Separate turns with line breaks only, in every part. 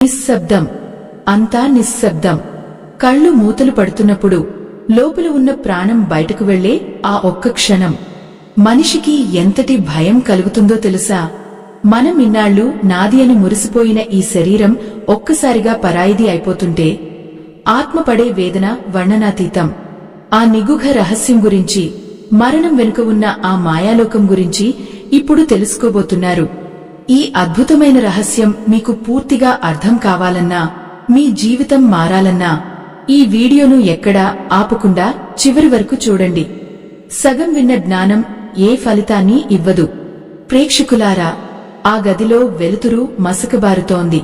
నిశ్శబ్దం. అంతా నిశ్శబ్దం. కళ్ళు మూతలు పడుతున్నప్పుడు లోపల ఉన్న ప్రాణం బయటకు వెళ్లే ఆ ఒక్క క్షణం మనిషికి ఎంతటి భయం కలుగుతుందో తెలుసా? మనం ఇన్నాళ్లు నాది అని మురిసిపోయిన ఈ శరీరం ఒక్కసారిగా పరాయిది అయిపోతుంటే ఆత్మ పడే వేదన వర్ణనాతీతం. ఆ నిగూఢ రహస్యం గురించి, మరణం వెనుక ఉన్న ఆ మాయాలోకం గురించి ఇప్పుడు తెలుసుకోబోతున్నారు. ఈ అద్భుతమైన రహస్యం మీకు పూర్తిగా అర్థం కావాలన్నా, మీ జీవితం మారాలన్నా ఈ వీడియోను ఎక్కడా ఆపకుండా చివరి వరకు చూడండి. సగం విన్న జ్ఞానం ఏ ఫలితాన్ని ఇవ్వదు. ప్రేక్షకులారా, ఆ గదిలో వెలుతురు మసకబారుతోంది.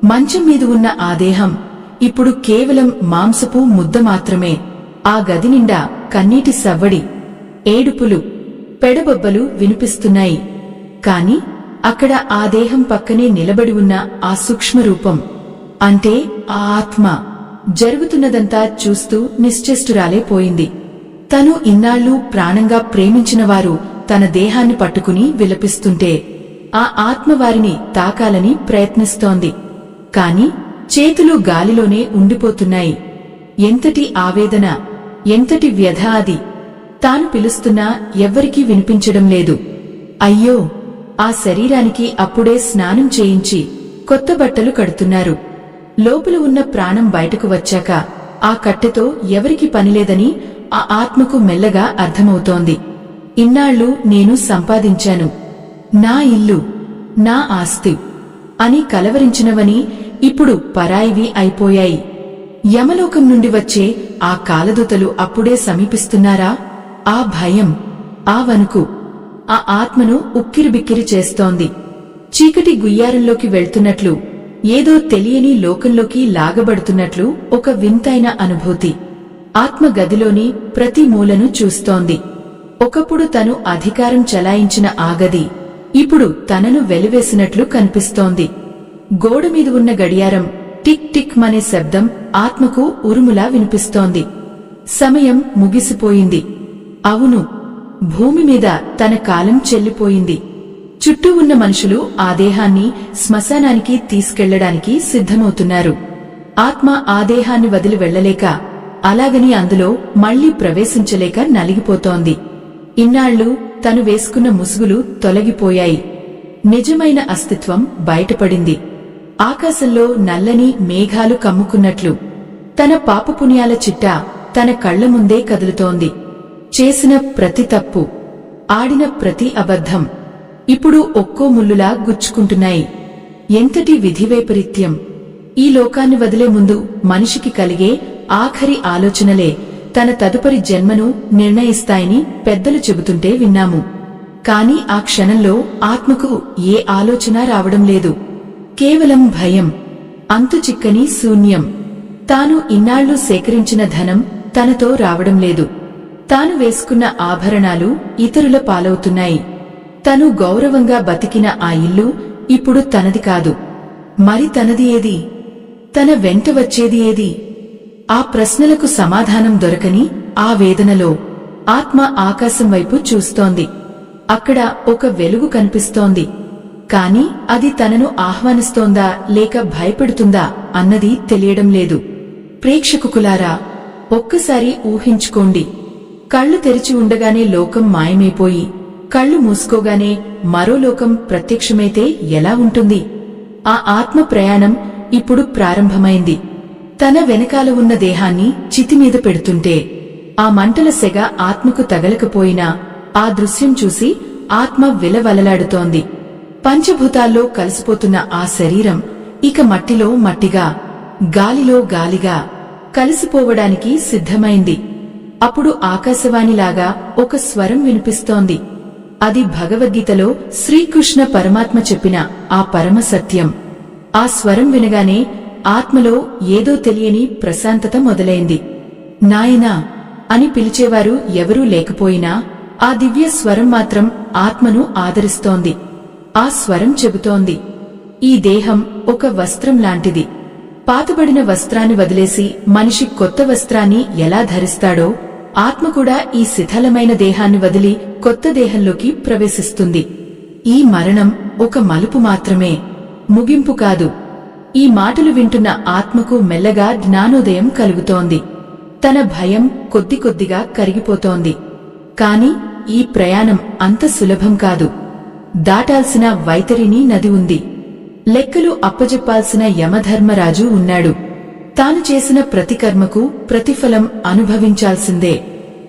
మంచం మీద ఉన్న ఆ దేహం ఇప్పుడు కేవలం మాంసపు ముద్ద మాత్రమే. ఆ గది నిండా కన్నీటి సవ్వడి, ఏడుపులు, పెడబొబ్బలు వినిపిస్తున్నాయి. కాని అక్కడ ఆ దేహం పక్కనే నిలబడి ఉన్న ఆ సూక్ష్మరూపం, అంటే ఆ ఆత్మ, జరుగుతున్నదంతా చూస్తూ నిశ్చేష్టురాలే పోయింది. తను ఇన్నాళ్లు ప్రాణంగా ప్రేమించినవారు తన దేహాన్ని పట్టుకుని విలపిస్తుంటే ఆ ఆత్మ వారిని తాకాలని ప్రయత్నిస్తోంది. కాని చేతులు గాలిలోనే ఉండిపోతున్నాయి. ఎంతటి ఆవేదన, ఎంతటి వ్యధ అది! తాను పిలుస్తున్నా ఎవ్వరికీ వినిపించడం లేదు. అయ్యో, ఆ శరీరానికి అప్పుడే స్నానం చేయించి కొత్త బట్టలు కడుతున్నారు. లోపల ఉన్న ప్రాణం బయటకు వచ్చాక ఆ కట్టెతో ఎవరికి పనిలేదని ఆ ఆత్మకు మెల్లగా అర్థమవుతోంది. ఇన్నాళ్లు నేను సంపాదించాను, నా ఇల్లు, నా ఆస్తి అని కలవరించినవని ఇప్పుడు పరాయివి అయిపోయాయి. యమలోకం నుండి వచ్చే ఆ కాలదూతలు అప్పుడే సమీపిస్తున్నారా? ఆ భయం, ఆ వణుకు ఆ ఆత్మను ఉక్కిరిబిక్కిరి చేస్తోంది. చీకటి గుయ్యారంలోకి వెళ్తున్నట్లు, ఏదో తెలియని లోకంలోకి లాగబడుతున్నట్లు ఒక వింతైన అనుభూతి. ఆత్మ గదిలోని ప్రతి మూలను చూస్తోంది. ఒకప్పుడు తను అధికారం చలాయించిన ఆ గది ఇప్పుడు తనను వెలివేసినట్లు కనిపిస్తోంది. గోడమీద ఉన్న గడియారం టిక్ టిక్ మనే శబ్దం ఆత్మకు ఉరుములా వినిపిస్తోంది. సమయం ముగిసిపోయింది. అవును, భూమి మీద తన కాలం చెల్లిపోయింది. చుట్టూ ఉన్న మనుషులు ఆ దేహాన్ని శ్మశానానికి తీసుకెళ్లడానికి సిద్ధమవుతున్నారు. ఆత్మ ఆ దేహాన్ని వదిలి వెళ్లలేక, అలాగని అందులో మళ్లీ ప్రవేశించలేక నలిగిపోతోంది. ఇన్నాళ్లు తను వేసుకున్న ముసుగులు తొలగిపోయాయి. నిజమైన అస్తిత్వం బయటపడింది. ఆకాశంలో నల్లని మేఘాలు కమ్ముకున్నట్లు తన పాపపుణ్యాల చిట్టా తన కళ్ల ముందే కదులుతోంది. చేసిన ప్రతి తప్పు, ఆడిన ప్రతి అబద్ధం ఇప్పుడు ఒక్కో ముల్లులా గుచ్చుకుంటున్నాయి. ఎంతటి విధివైపరీత్యం! ఈ లోకాన్ని వదిలే ముందు మనిషికి కలిగే ఆఖరి ఆలోచనలే తన తదుపరి జన్మను నిర్ణయిస్తాయని పెద్దలు చెబుతుంటే విన్నాము. కాని ఆ క్షణంలో ఆత్మకు ఏ ఆలోచన రావడం లేదు. కేవలం భయం, అంతుచిక్కని శూన్యం. తాను ఇన్నాళ్లు సేకరించిన ధనం తనతో రావడం లేదు. తాను వేసుకున్న ఆభరణాలు ఇతరుల పాలవుతున్నాయి. తను గౌరవంగా బతికిన ఆ ఇల్లు ఇప్పుడు తనది కాదు. మరి తనది ఏది? తన వెంట వచ్చేది ఏది? ఆ ప్రశ్నలకు సమాధానం దొరకని ఆ వేదనలో ఆత్మ ఆకాశం వైపు చూస్తోంది. అక్కడ ఒక వెలుగు కనిపిస్తోంది. కాని అది తనను ఆహ్వానిస్తోందా లేక భయపెడుతుందా అన్నది తెలియడం లేదు. ప్రేక్షకులారా, ఒక్కసారి ఊహించుకోండి. కళ్లు తెరిచి ఉండగానే లోకం మాయమైపోయి, కళ్లు మూసుకోగానే మరో లోకం ప్రత్యక్షమైతే ఎలా ఉంటుంది? ఆ ఆత్మ ప్రయాణం ఇప్పుడు ప్రారంభమైంది. తన వెనకాల ఉన్న దేహాన్ని చితిమీద పెడుతుంటే ఆ మంటల సెగ ఆత్మకు తగలకపోయినా ఆ దృశ్యం చూసి ఆత్మ విలవలలాడుతోంది. పంచభూతాల్లో కలిసిపోతున్న ఆ శరీరం ఇక మట్టిలో మట్టిగా, గాలిలో గాలిగా కలిసిపోవడానికి సిద్ధమైంది. అప్పుడు ఆకాశవాణిలాగా ఒక స్వరం వినిపిస్తోంది. అది భగవద్గీతలో శ్రీకృష్ణ పరమాత్మ చెప్పిన ఆ పరమ సత్యం. ఆ స్వరం వినగానే ఆత్మలో ఏదో తెలియని ప్రశాంతత మొదలైంది. నాయనా అని పిలిచేవారు ఎవరూ లేకపోయినా ఆ దివ్య స్వరం మాత్రం ఆత్మను ఆదరిస్తోంది. ఆ స్వరం చెబుతోంది, ఈ దేహం ఒక వస్త్రం లాంటిది. పాతబడిన వస్త్రాన్ని వదిలేసి మనిషి కొత్త వస్త్రాన్ని ఎలా ధరిస్తాడో ఆత్మ కూడా ఈ శిథిలమైన దేహాన్ని వదిలి కొత్త దేహంలోకి ప్రవేశిస్తుంది. ఈ మరణం ఒక మలుపు మాత్రమే, ముగింపు కాదు. ఈ మాటలు వింటున్న ఆత్మకు మెల్లగా జ్ఞానోదయం కలుగుతోంది. తన భయం కొద్ది కొద్దిగా కరిగిపోతోంది. కాని ఈ ప్రయాణం అంత సులభం కాదు. దాటాల్సిన వైతరిణి నది ఉంది. లెక్కలు అప్పజెప్పాల్సిన యమధర్మరాజు ఉన్నాడు. తాను చేసిన ప్రతి కర్మకు ప్రతిఫలం అనుభవించాల్సిందే.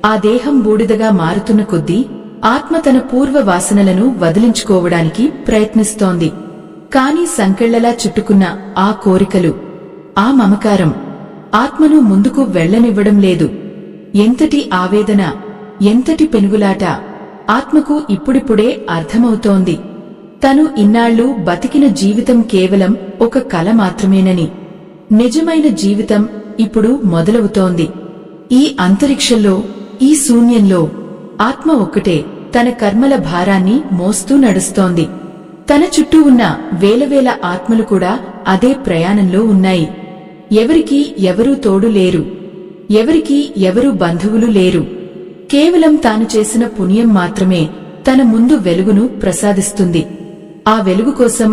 ఆ దేహం బూడిదగా మారుతున్న కొద్దీ ఆత్మ తన పూర్వ వాసనలను వదిలించుకోవడానికి ప్రయత్నిస్తోంది. కాని సంకెళ్లలా చుట్టుకున్న ఆ కోరికలు, ఆ మమకారం ఆత్మను ముందుకు వెళ్లనివ్వడం లేదు. ఎంతటి ఆవేదన, ఎంతటి పెనుగులాట! ఆత్మకు ఇప్పుడిప్పుడే అర్థమవుతోంది. తను ఇన్నాళ్లు బతికిన జీవితం కేవలం ఒక కల మాత్రమేనని. నిజమైన జీవితం ఇప్పుడు మొదలవుతోంది. ఈ అంతరిక్షంలో, ఈ శూన్యంలో ఆత్మ ఒక్కటే తన కర్మల భారాన్ని మోస్తూ నడుస్తోంది. తన చుట్టూ ఉన్న వేలవేల ఆత్మలు కూడా అదే ప్రయాణంలో ఉన్నాయి. ఎవరికీ ఎవరూ తోడు లేరు. ఎవరికీ ఎవరూ బంధువులు లేరు. కేవలం తాను చేసిన పుణ్యం మాత్రమే తన ముందు వెలుగును ప్రసాదిస్తుంది. ఆ వెలుగు కోసం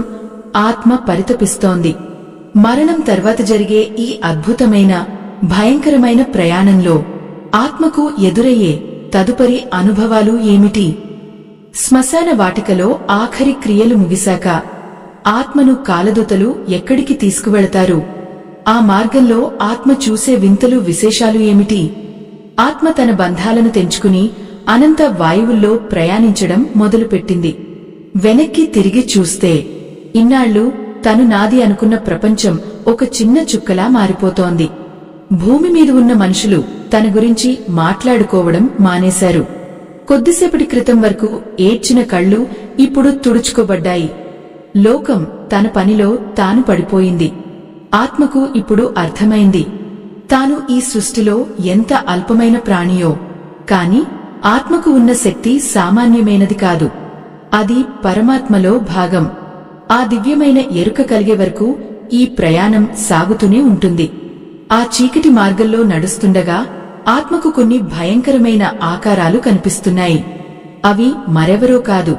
ఆత్మ పరితపిస్తోంది. మరణం తర్వాత జరిగే ఈ అద్భుతమైన, భయంకరమైన ప్రయాణంలో ఆత్మకు ఎదురయ్యే తదుపరి అనుభవాలు ఏమిటి? శ్మశాన వాటికలో ఆఖరి క్రియలు ముగిశాక ఆత్మను కాలదూతలు ఎక్కడికి తీసుకువెళతారు? ఆ మార్గంలో ఆత్మ చూసే వింతలు, విశేషాలు ఏమిటి? ఆత్మ తన బంధాలను తెంచుకుని అనంత వాయువుల్లో ప్రయాణించడం మొదలుపెట్టింది. వెనక్కి తిరిగి చూస్తే ఇన్నాళ్లు తను నాది అనుకున్న ప్రపంచం ఒక చిన్న చుక్కలా మారిపోతోంది. భూమి మీద ఉన్న మనుషులు తన గురించి మాట్లాడుకోవడం మానేశారు. కొద్దిసేపటి క్రితం వరకు ఏడ్చిన కళ్ళు ఇప్పుడు తుడుచుకోబడ్డాయి. లోకం తన పనిలో తాను పడిపోయింది. ఆత్మకు ఇప్పుడు అర్థమైంది, తాను ఈ సృష్టిలో ఎంత అల్పమైన ప్రాణియో. కాని ఆత్మకు ఉన్న శక్తి సామాన్యమైనది కాదు. అది పరమాత్మలో భాగం. ఆ దివ్యమైన ఎరుక కలిగే వరకు ఈ ప్రయాణం సాగుతూనే ఉంటుంది. ఆ చీకటి మార్గంలో నడుస్తుండగా ఆత్మకు కొన్ని భయంకరమైన ఆకారాలు కనిపిస్తున్నాయి. అవి మరెవరో కాదు,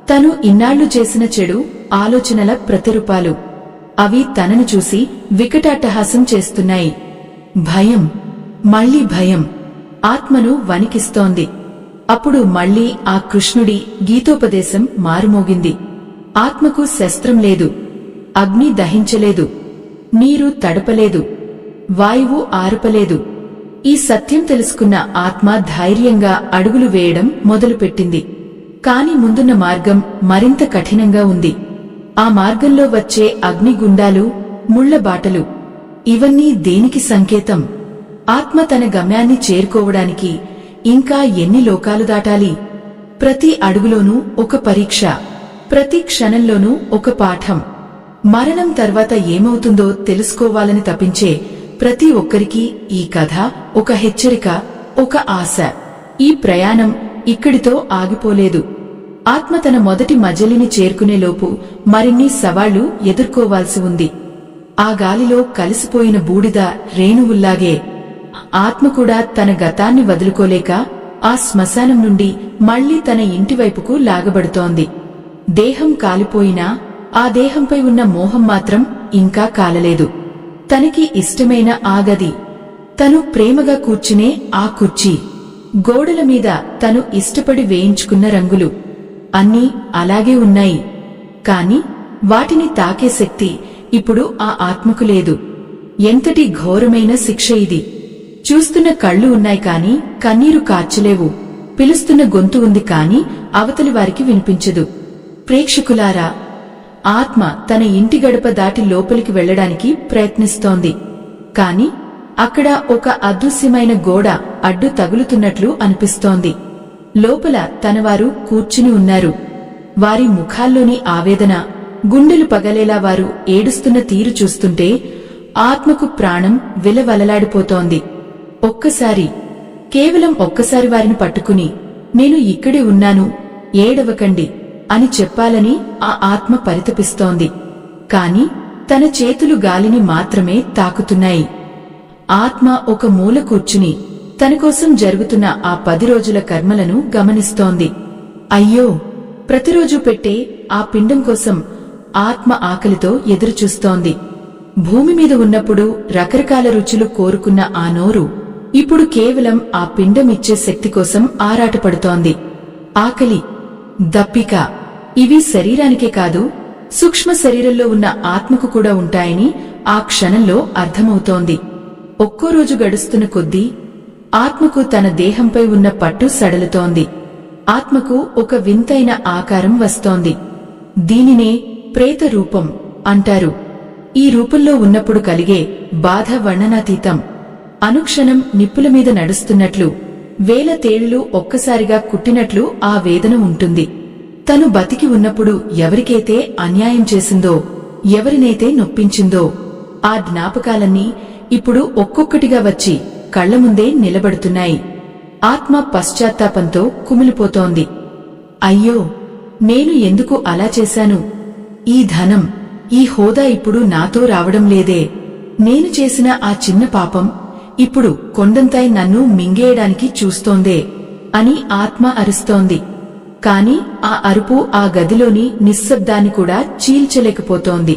తను ఇన్నాళ్లు చేసిన చెడు ఆలోచనల ప్రతిరూపాలు. అవి తనను చూసి వికటాట్టహాసం చేస్తున్నాయి. భయం, మళ్లీ భయం ఆత్మను వణికిస్తోంది. అప్పుడు మళ్లీ ఆ కృష్ణుడి గీతోపదేశం మారుమోగింది. ఆత్మకు శస్త్రం లేదు, అగ్ని దహించలేదు, నీరు తడపలేదు, వాయువు ఆర్పలేదు. ఈ సత్యం తెలుసుకున్న ఆత్మ ధైర్యంగా అడుగులు వేయడం మొదలుపెట్టింది. కాని ముందున్న మార్గం మరింత కఠినంగా ఉంది. ఆ మార్గంలో వచ్చే అగ్నిగుండాలు, ముళ్ల బాటలు ఇవన్నీ దేనికి సంకేతం? ఆత్మ తన గమ్యాన్ని చేరుకోవడానికి ఇంకా ఎన్ని లోకాలు దాటాలి? ప్రతి అడుగులోనూ ఒక పరీక్ష, ప్రతి క్షణంలోనూ ఒక పాఠం. మరణం తర్వాత ఏమవుతుందో తెలుసుకోవాలని తపించే ప్రతి ఒక్కరికీ ఈ కథ ఒక హెచ్చరిక, ఒక ఆశ. ఈ ప్రయాణం ఇక్కడితో ఆగిపోలేదు. ఆత్మ తన మొదటి మజిలీని చేరుకునేలోపు మరిన్ని సవాళ్లు ఎదుర్కోవాల్సి ఉంది. ఆ గాలిలో కలిసిపోయిన బూడిద రేణువుల్లాగే ఆత్మ కూడా తన గతాన్ని వదులుకోలేక ఆ శ్మశానం నుండి మళ్లీ తన ఇంటివైపుకు లాగబడుతోంది. దేహం కాలిపోయినా ఆ దేహంపై ఉన్న మోహం మాత్రం ఇంకా కాలలేదు. తనకి ఇష్టమైన ఆ గది, తను ప్రేమగా కూర్చునే ఆ కుర్చీ, గోడల మీద తను ఇష్టపడి వేయించుకున్న రంగులు అన్నీ అలాగే ఉన్నాయి. కాని వాటిని తాకే శక్తి ఇప్పుడు ఆ ఆత్మకు లేదు. ఎంతటి ఘోరమైన శిక్ష ఇది! చూస్తున్న కళ్ళు ఉన్నాయి కాని కన్నీరు కార్చలేవు. పిలుస్తున్న గొంతు ఉంది కాని అవతలి వారికి వినిపించదు. ప్రేక్షకులారా, ఆత్మ తన ఇంటి గడప దాటి లోపలికి వెళ్లడానికి ప్రయత్నిస్తోంది. కాని అక్కడ ఒక అదృశ్యమైన గోడ అడ్డు తగులుతున్నట్లు అనిపిస్తోంది. లోపల తనవారు కూర్చుని ఉన్నారు. వారి ముఖాల్లోని ఆవేదన, గుండెలు పగలేలా వారు ఏడుస్తున్న తీరు చూస్తుంటే ఆత్మకు ప్రాణం విలవలలాడిపోతోంది. ఒక్కసారి, కేవలం ఒక్కసారి వారిని పట్టుకుని నేను ఇక్కడే ఉన్నాను, ఏడవకండి అని చెప్పాలని ఆ ఆత్మ పరితపిస్తోంది. కాని తన చేతులు గాలిని మాత్రమే తాకుతున్నాయి. ఆత్మ ఒక మూల కూర్చుని తనకోసం జరుగుతున్న ఆ 10 రోజుల కర్మలను గమనిస్తోంది. అయ్యో, ప్రతిరోజు పెట్టే ఆ పిండం కోసం ఆత్మ ఆకలితో ఎదురుచూస్తోంది. భూమి మీద ఉన్నప్పుడు రకరకాల రుచులు కోరుకున్న ఆ నోరు ఇప్పుడు కేవలం ఆ పిండం ఇచ్చే శక్తి కోసం ఆరాటపడుతోంది. ఆకలి, దప్పిక ఇవి శరీరానికే కాదు, సూక్ష్మ శరీరంలో ఉన్న ఆత్మకు కూడా ఉంటాయని ఆ క్షణంలో అర్థమవుతోంది. ఒక్కో రోజు గడుస్తున్న కొద్దీ ఆత్మకు తన దేహంపై ఉన్న పట్టు సడలుతోంది. ఆత్మకు ఒక వింతైన ఆకారం వస్తోంది. దీనినే ప్రేత రూపం అంటారు. ఈ రూపంలో ఉన్నప్పుడు కలిగే బాధ వర్ణనాతీతం. అనుక్షణం నిప్పుల మీద నడుస్తున్నట్లు, వేల తేళ్లు ఒక్కసారిగా కుట్టినట్లు ఆ వేదన ఉంటుంది. తను బతికి ఉన్నప్పుడు ఎవరికైతే అన్యాయం చేసిందో, ఎవరినైతే నొప్పించిందో, ఆ జ్ఞాపకాలన్నీ ఇప్పుడు ఒక్కొక్కటిగా వచ్చి కళ్ల ముందే నిలబడుతున్నాయి. ఆత్మ పశ్చాత్తాపంతో కుమిలిపోతోంది. అయ్యో, నేను ఎందుకు అలా చేశాను? ఈ ధనం, ఈ హోదా ఇప్పుడు నాతో రావడం లేదే. నేను చేసిన ఆ చిన్న పాపం ఇప్పుడు కొండంతాయి నన్ను మింగేయడానికి చూస్తోందే అని ఆత్మ అరుస్తోంది. కాని ఆ అరుపు ఆ గదిలోని నిశ్శబ్దాన్ని కూడా చీల్చలేకపోతోంది.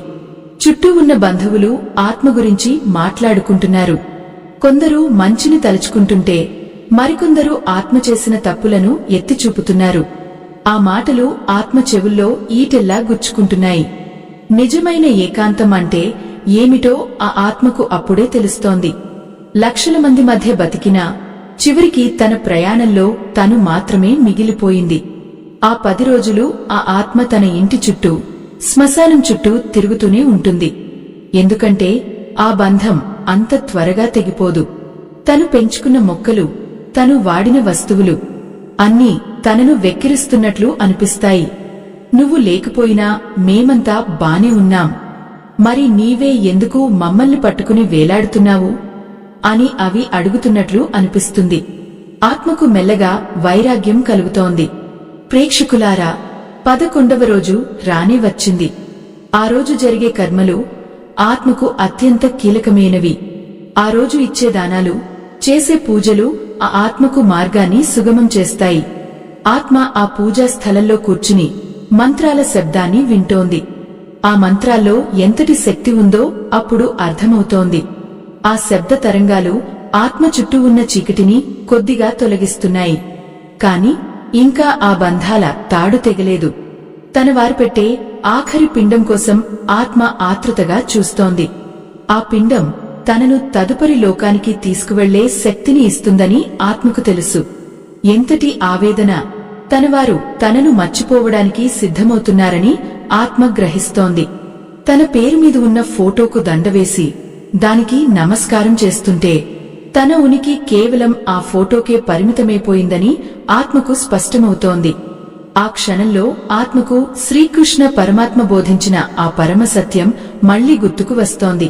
చుట్టూ ఉన్న బంధువులు ఆత్మ గురించి మాట్లాడుకుంటున్నారు. కొందరు మంచిని తలుచుకుంటుంటే మరికొందరు ఆత్మ చేసిన తప్పులను ఎత్తి చూపుతున్నారు. ఆ మాటలు ఆత్మ చెవుల్లో ఈటెల్లా గుచ్చుకుంటున్నాయి. నిజమైన ఏకాంతం అంటే ఏమిటో ఆ ఆత్మకు అప్పుడే తెలుస్తోంది. లక్షల మంది మధ్య బతికినా చివరికి తన ప్రయాణంలో తను మాత్రమే మిగిలిపోయింది. ఆ 10 రోజులు ఆ ఆత్మ తన ఇంటి చుట్టూ, శ్మశానం చుట్టూ తిరుగుతూనే ఉంటుంది. ఎందుకంటే ఆ బంధం అంత త్వరగా తెగిపోదు. తను పెంచుకున్న మొక్కలు, తను వాడిన వస్తువులు అన్నీ తనను వెక్కిరిస్తున్నట్లు అనిపిస్తాయి. నువ్వు లేకపోయినా మేమంతా బానే ఉన్నాం, మరి నీవే ఎందుకు మమ్మల్ని పట్టుకుని వేలాడుతున్నావు అని అవి అడుగుతున్నట్లు అనిపిస్తుంది. ఆత్మకు మెల్లగా వైరాగ్యం కలుగుతోంది. ప్రేక్షకులారా, 11వ రోజు రానే వచ్చింది. ఆ రోజు జరిగే కర్మలు ఆత్మకు అత్యంత కీలకమైనవి. ఆ రోజు ఇచ్చే దానాలు, చేసే పూజలు ఆ ఆత్మకు మార్గాన్ని సుగమం చేస్తాయి. ఆత్మ ఆ పూజా స్థలంలో కూర్చుని మంత్రాల శబ్దాన్ని వింటోంది. ఆ మంత్రాల్లో ఎంతటి శక్తి ఉందో అప్పుడు అర్థమవుతోంది. ఆ శబ్ద తరంగాలు ఆత్మ చుట్టూ ఉన్న చీకటిని కొద్దిగా తొలగిస్తున్నాయి. కాని ఇంకా ఆ బంధాల తాడు తెగలేదు. తన వారు పెట్టే ఆఖరి పిండం కోసం ఆత్మ ఆతృతగా చూస్తోంది. ఆ పిండం తనను తదుపరి లోకానికి తీసుకువెళ్లే శక్తిని ఇస్తుందని ఆత్మకు తెలుసు. ఎంతటి ఆవేదన! తనవారు తనను మర్చిపోవడానికి సిద్ధమవుతున్నారని ఆత్మ గ్రహిస్తోంది. తన పేరు మీద ఉన్న ఫోటోకు దండవేసి దానికి నమస్కారం చేస్తుంటే తన ఉనికి కేవలం ఆ ఫోటోకే పరిమితమైపోయిందని ఆత్మకు స్పష్టమవుతోంది. ఆ క్షణంలో ఆత్మకు శ్రీకృష్ణ పరమాత్మ బోధించిన ఆ పరమసత్యం మళ్లీ గుర్తుకు వస్తోంది.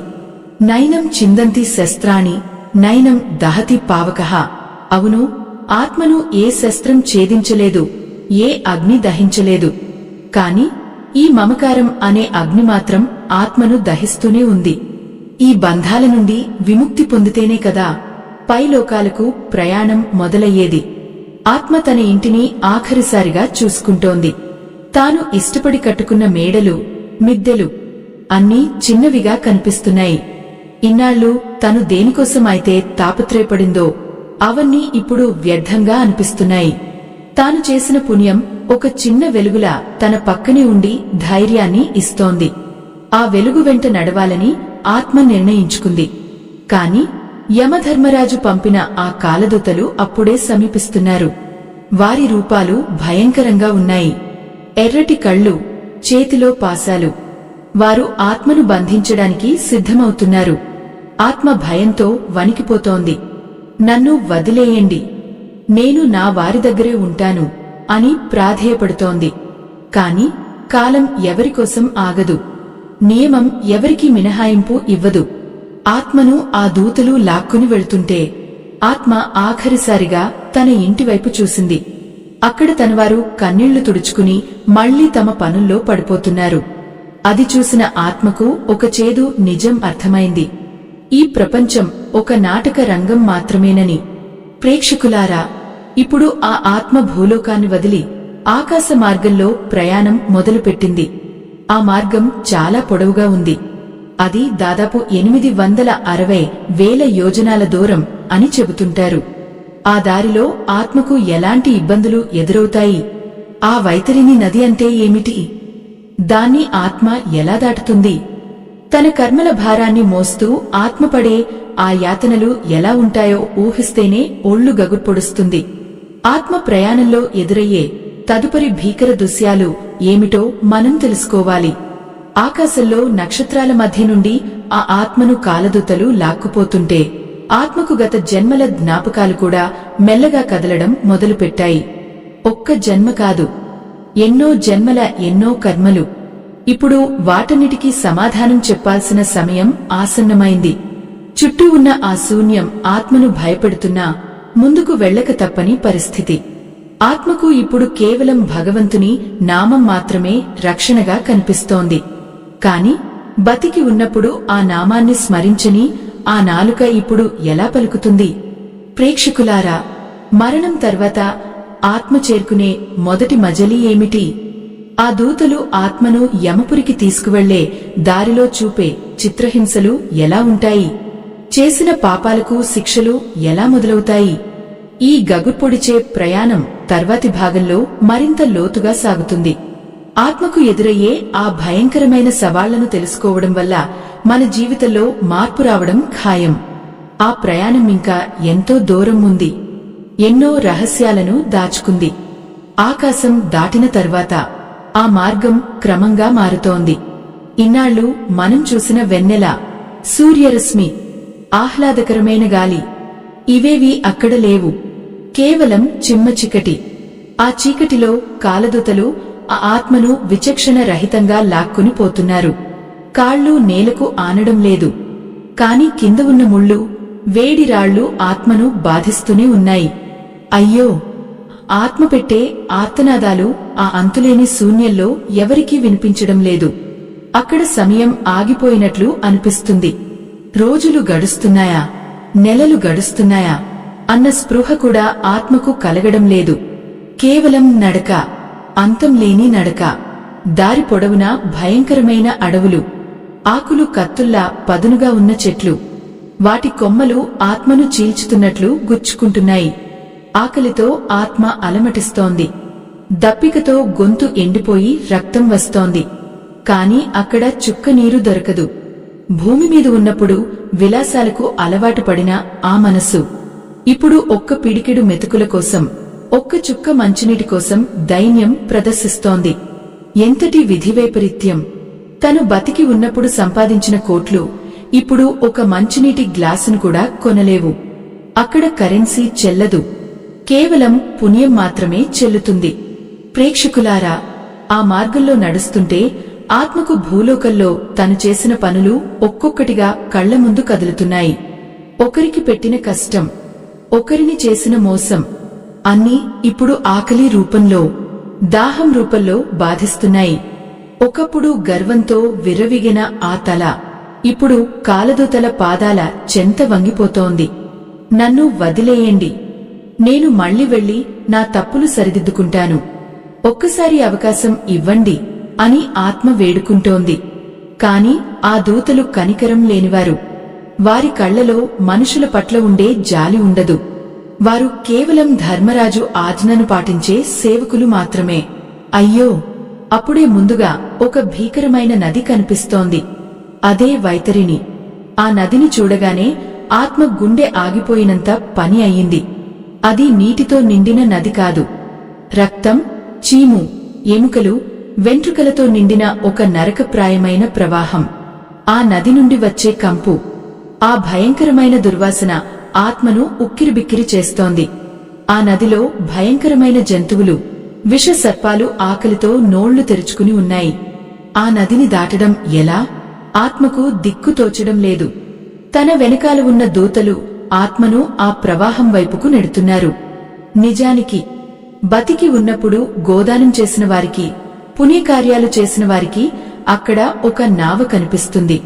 నైనం చిందంతి శస్త్రాణి నైనం దహతి పావకః. అవును, ఆత్మను ఏ శస్త్రం ఛేదించలేదు, ఏ అగ్ని దహించలేదు. కాని ఈ మమకారం అనే అగ్ని మాత్రం ఆత్మను దహిస్తూనే ఉంది. ఈ బంధాల నుండి విముక్తి పొందితేనే కదా పైలోకాలకు ప్రయాణం మొదలయ్యేది. ఆత్మ తన ఇంటిని ఆఖరిసారిగా చూసుకుంటోంది. తాను ఇష్టపడి కట్టుకున్న మేడలు, మిద్దెలు అన్నీ చిన్నవిగా కనిపిస్తున్నాయి. ఇన్నాళ్లు తను దేనికోసం అయితే తాపత్రయపడిందో అవన్నీ ఇప్పుడు వ్యర్థంగా అనిపిస్తున్నాయి. తాను చేసిన పుణ్యం ఒక చిన్న వెలుగులా తన పక్కనే ఉండి ధైర్యాన్ని ఇస్తోంది. ఆ వెలుగు వెంట నడవాలని ఆత్మ నిర్ణయించుకుంది. కాని యమధర్మరాజు పంపిన ఆ కాలదూతలు అప్పుడే సమీపిస్తున్నారు. వారి రూపాలు భయంకరంగా ఉన్నాయి. ఎర్రటి కళ్ళు, చేతిలో పాశాలు. వారు ఆత్మను బంధించడానికి సిద్ధమవుతున్నారు. ఆత్మ భయంతో వణికిపోతోంది. నన్ను వదిలేయండి, నేను నా వారి దగ్గరే ఉంటాను అని ప్రాధేయపడుతోంది. కాని కాలం ఎవరికోసం ఆగదు. నియమం ఎవరికీ మినహాయింపు ఇవ్వదు. ఆత్మను ఆ దూతలు లాక్కుని వెళ్తుంటే ఆత్మ ఆఖరిసారిగా తన ఇంటివైపు చూసింది. అక్కడ తనవారు కన్నీళ్లు తుడుచుకుని మళ్లీ తమ పనుల్లో పడిపోతున్నారు. అది చూసిన ఆత్మకు ఒక చేదు నిజం అర్థమైంది. ఈ ప్రపంచం ఒక నాటక రంగం మాత్రమేనని. ప్రేక్షకులారా, ఇప్పుడు ఆ ఆత్మ భూలోకాన్ని వదిలి ఆకాశ మార్గంలో ప్రయాణం మొదలుపెట్టింది. ఆ మార్గం చాలా పొడవుగా ఉంది. అది దాదాపు 860,000 యోజనాల దూరం అని చెబుతుంటారు. ఆ దారిలో ఆత్మకు ఎలాంటి ఇబ్బందులు ఎదురవుతాయి? ఆ వైతరిణి నది అంటే ఏమిటి? దాన్ని ఆత్మ ఎలా దాటుతుంది? తన కర్మల భారాన్ని మోస్తూ ఆత్మపడే ఆ యాతనలు ఎలా ఉంటాయో ఊహిస్తేనే ఒళ్ళు గగుర్పొడుస్తుంది. ఆత్మ ప్రయాణంలో ఎదురయ్యే తదుపరి భీకర దృశ్యాలు ఏమిటో మనం తెలుసుకోవాలి. ఆకాశంలో నక్షత్రాల మధ్య నుండి ఆ ఆత్మను కాలదూతలు లాక్కుపోతుంటే ఆత్మకు గత జన్మల జ్ఞాపకాలు కూడా మెల్లగా కదలడం మొదలుపెట్టాయి. ఒక్క జన్మ కాదు, ఎన్నో జన్మల ఎన్నో కర్మలు. ఇప్పుడు వాటన్నిటికీ సమాధానం చెప్పాల్సిన సమయం ఆసన్నమైంది. చుట్టూ ఉన్న ఆ శూన్యం ఆత్మను భయపెడుతున్నా ముందుకు వెళ్ళక తప్పని పరిస్థితి. ఆత్మకు ఇప్పుడు కేవలం భగవంతుని నామం మాత్రమే రక్షణగా కనిపిస్తోంది. కాని బతికి ఉన్నప్పుడు ఆ నామాన్ని స్మరించని ఆ నాలుక ఇప్పుడు ఎలా పలుకుతుంది? ప్రేక్షకులారా, మరణం తర్వాత ఆత్మ చేరుకునే మొదటి మజలీ ఏమిటి? ఆ దూతలు ఆత్మను యమపురికి తీసుకువెళ్లే దారిలో చూపే చిత్రహింసలు ఎలా ఉంటాయి? చేసిన పాపాలకు శిక్షలు ఎలా మొదలవుతాయి? ఈ గగుర్పొడిచే ప్రయాణం తర్వాతి భాగంలో మరింత లోతుగా సాగుతుంది. ఆత్మకు ఎదురయ్యే ఆ భయంకరమైన సవాళ్లను తెలుసుకోవడం వల్ల మన జీవితంలో మార్పు రావడం ఖాయం. ఆ ప్రయాణం ఇంకా ఎంతో దూరం ఉంది, ఎన్నో రహస్యాలను దాచుకుంది. ఆకాశం దాటిన తర్వాత ఆ మార్గం క్రమంగా మారుతోంది. ఇన్నాళ్లు మనం చూసిన వెన్నెల, సూర్యరశ్మి, ఆహ్లాదకరమైన గాలి ఇవేవి అక్కడ లేవు. కేవలం చిమ్మ చీకటి. ఆ చీకటిలో కాలదూతలు ఆ ఆత్మను విచక్షణ రహితంగా లాక్కుని పోతున్నారు. కాళ్లు నేలకు ఆనడం లేదు, కాని కింద ఉన్న ముళ్ళు, వేడి రాళ్లు ఆత్మను బాధిస్తూనే ఉన్నాయి. అయ్యో! ఆత్మ పెట్టే ఆర్తనాదాలు ఆ అంతులేని శూన్యంలో ఎవరికీ వినిపించడం లేదు. అక్కడ సమయం ఆగిపోయినట్లు అనిపిస్తుంది. రోజులు గడుస్తున్నాయా, నెలలు గడుస్తున్నాయా అన్న స్పృహ కూడా ఆత్మకు కలగడం లేదు. కేవలం నడక, అంతంలేని నడక. దారి పొడవునా భయంకరమైన అడవులు, ఆకులు కత్తుల్లా పదునుగా ఉన్న చెట్లు. వాటి కొమ్మలు ఆత్మను చీల్చుతున్నట్లు గుచ్చుకుంటున్నాయి. ఆకలితో ఆత్మ అలమటిస్తోంది. దప్పికతో గొంతు ఎండిపోయి రక్తం వస్తోంది. కాని అక్కడ చుక్క నీరు దొరకదు. భూమి మీద ఉన్నప్పుడు విలాసాలకు అలవాటు పడిన ఆ మనసు ఇప్పుడు ఒక్క పిడికెడు మెతుకుల కోసం, ఒక్క చుక్క మంచినీటి కోసం దైన్యం ప్రదర్శిస్తోంది. ఎంతటి విధివైపరీత్యం! తను బతికి ఉన్నప్పుడు సంపాదించిన కోట్లు ఇప్పుడు ఒక మంచినీటి గ్లాసును కూడా కొనలేవు. అక్కడ కరెన్సీ చెల్లదు, కేవలం పుణ్యం మాత్రమే చెల్లుతుంది. ప్రేక్షకులారా, ఆ మార్గంలో నడుస్తుంటే ఆత్మకు భూలోకంలో తను చేసిన పనులు ఒక్కొక్కటిగా కళ్ల ముందు కదులుతున్నాయి. ఒకరికి పెట్టిన కష్టం, ఒకరిని చేసిన మోసం అన్నీ ఇప్పుడు ఆకలి రూపంలో, దాహం రూపంలో బాధిస్తున్నాయి. ఒకప్పుడు గర్వంతో విర్రవీగిన ఆ తల ఇప్పుడు కాలదూతల పాదాల చెంత వంగిపోతోంది. నన్ను వదిలేయండి, నేను మళ్లీ వెళ్లి నా తప్పులు సరిదిద్దుకుంటాను, ఒక్కసారి అవకాశం ఇవ్వండి అని ఆత్మ వేడుకుంటోంది. కాని ఆ దూతలు కనికరం లేనివారు. వారి కళ్లలో మనుషుల పట్ల ఉండే జాలి ఉండదు. వారు కేవలం ధర్మరాజు ఆజ్ఞను పాటించే సేవకులు మాత్రమే. అయ్యో! అప్పుడే ముందుగా ఒక భీకరమైన నది కనిపిస్తోంది. అదే వైతరిణి. ఆ నదిని చూడగానే ఆత్మ గుండె ఆగిపోయినంత పని అయ్యింది. అది నీటితో నిండిన నది కాదు, రక్తం, చీము, ఎముకలు, వెంట్రుకలతో నిండిన ఒక నరకప్రాయమైన ప్రవాహం. ఆ నది నుండి వచ్చే కంపు, ఆ భయంకరమైన దుర్వాసన ఆత్మను ఉక్కిరిబిక్కిరి చేస్తోంది. ఆ నదిలో భయంకరమైన జంతువులు, విష సర్పాలు ఆకలితో నోళ్లు తెరుచుకుని ఉన్నాయి. ఆ నదిని దాటడం ఎలా? ఆత్మకు దిక్కు తోచడం లేదు. తన వెనకాల ఉన్న దూతలు ఆత్మను ఆ ప్రవాహం వైపుకు నెడుతున్నారు. నిజానికి బతికి ఉన్నప్పుడు గోదానం చేసిన వారికి, పుణ్యకార్యాలు చేసిన వారికి అక్కడ ఒక నావ కనిపిస్తుంది.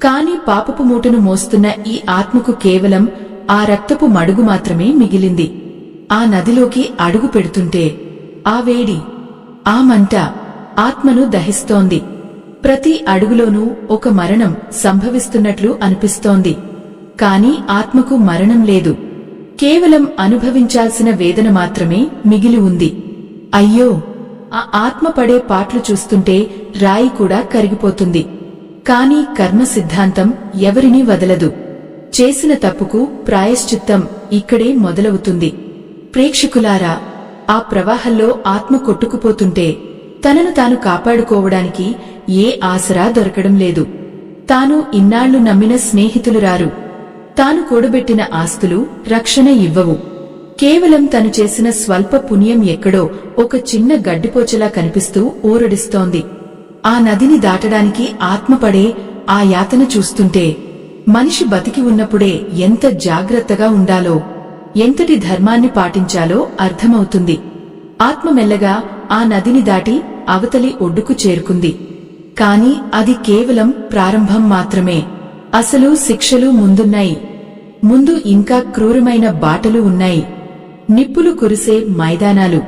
కాని పాపపు మూటను మోస్తున్న ఈ ఆత్మకు కేవలం ఆ రక్తపు మడుగు మాత్రమే మిగిలింది. ఆ నదిలోకి అడుగు పెడుతుంటే ఆ వేడి, ఆ మంట ఆత్మను దహిస్తోంది. ప్రతి అడుగులోనూ ఒక మరణం సంభవిస్తున్నట్లు అనిపిస్తోంది. కాని ఆత్మకు మరణం లేదు. కేవలం అనుభవించాల్సిన వేదన మాత్రమే మిగిలి ఉంది. అయ్యో, ఆ ఆత్మ పడే పాట్లు చూస్తుంటే రాయి కూడా కరిగిపోతుంది. కాని కర్మ సిద్ధాంతం ఎవరినీ వదలదు. చేసిన తప్పుకు ప్రాయశ్చిత్తం ఇక్కడే మొదలవుతుంది. ప్రేక్షకులారా, ఆ ప్రవాహంలో ఆత్మ కొట్టుకుపోతుంటే తనను తాను కాపాడుకోవడానికి ఏ ఆసరా దొరకడం లేదు. తాను ఇన్నాళ్లు నమ్మిన స్నేహితులు రారు. తాను కూడబెట్టిన ఆస్తులు రక్షణ ఇవ్వవు. కేవలం తను చేసిన స్వల్ప పుణ్యం ఎక్కడో ఒక చిన్న గడ్డిపోచలా కనిపిస్తూ ఊరడిస్తోంది. ఆ నదిని దాటడానికి ఆత్మపడే ఆ యాతన చూస్తుంటే మనిషి బతికి ఉన్నప్పుడే ఎంత జాగ్రత్తగా ఉండాలో, ఎంతటి ధర్మాన్ని పాటించాలో అర్థమవుతుంది. ఆత్మ మెల్లగా ఆ నదిని దాటి అవతలి ఒడ్డుకు చేరుకుంది. కాని అది కేవలం ప్రారంభం మాత్రమే. అసలు శిక్షలు ముందున్నాయి. ముందు ఇంకా క్రూరమైన బాటలు ఉన్నాయి. నిప్పులు కురిసే మైదానాలు,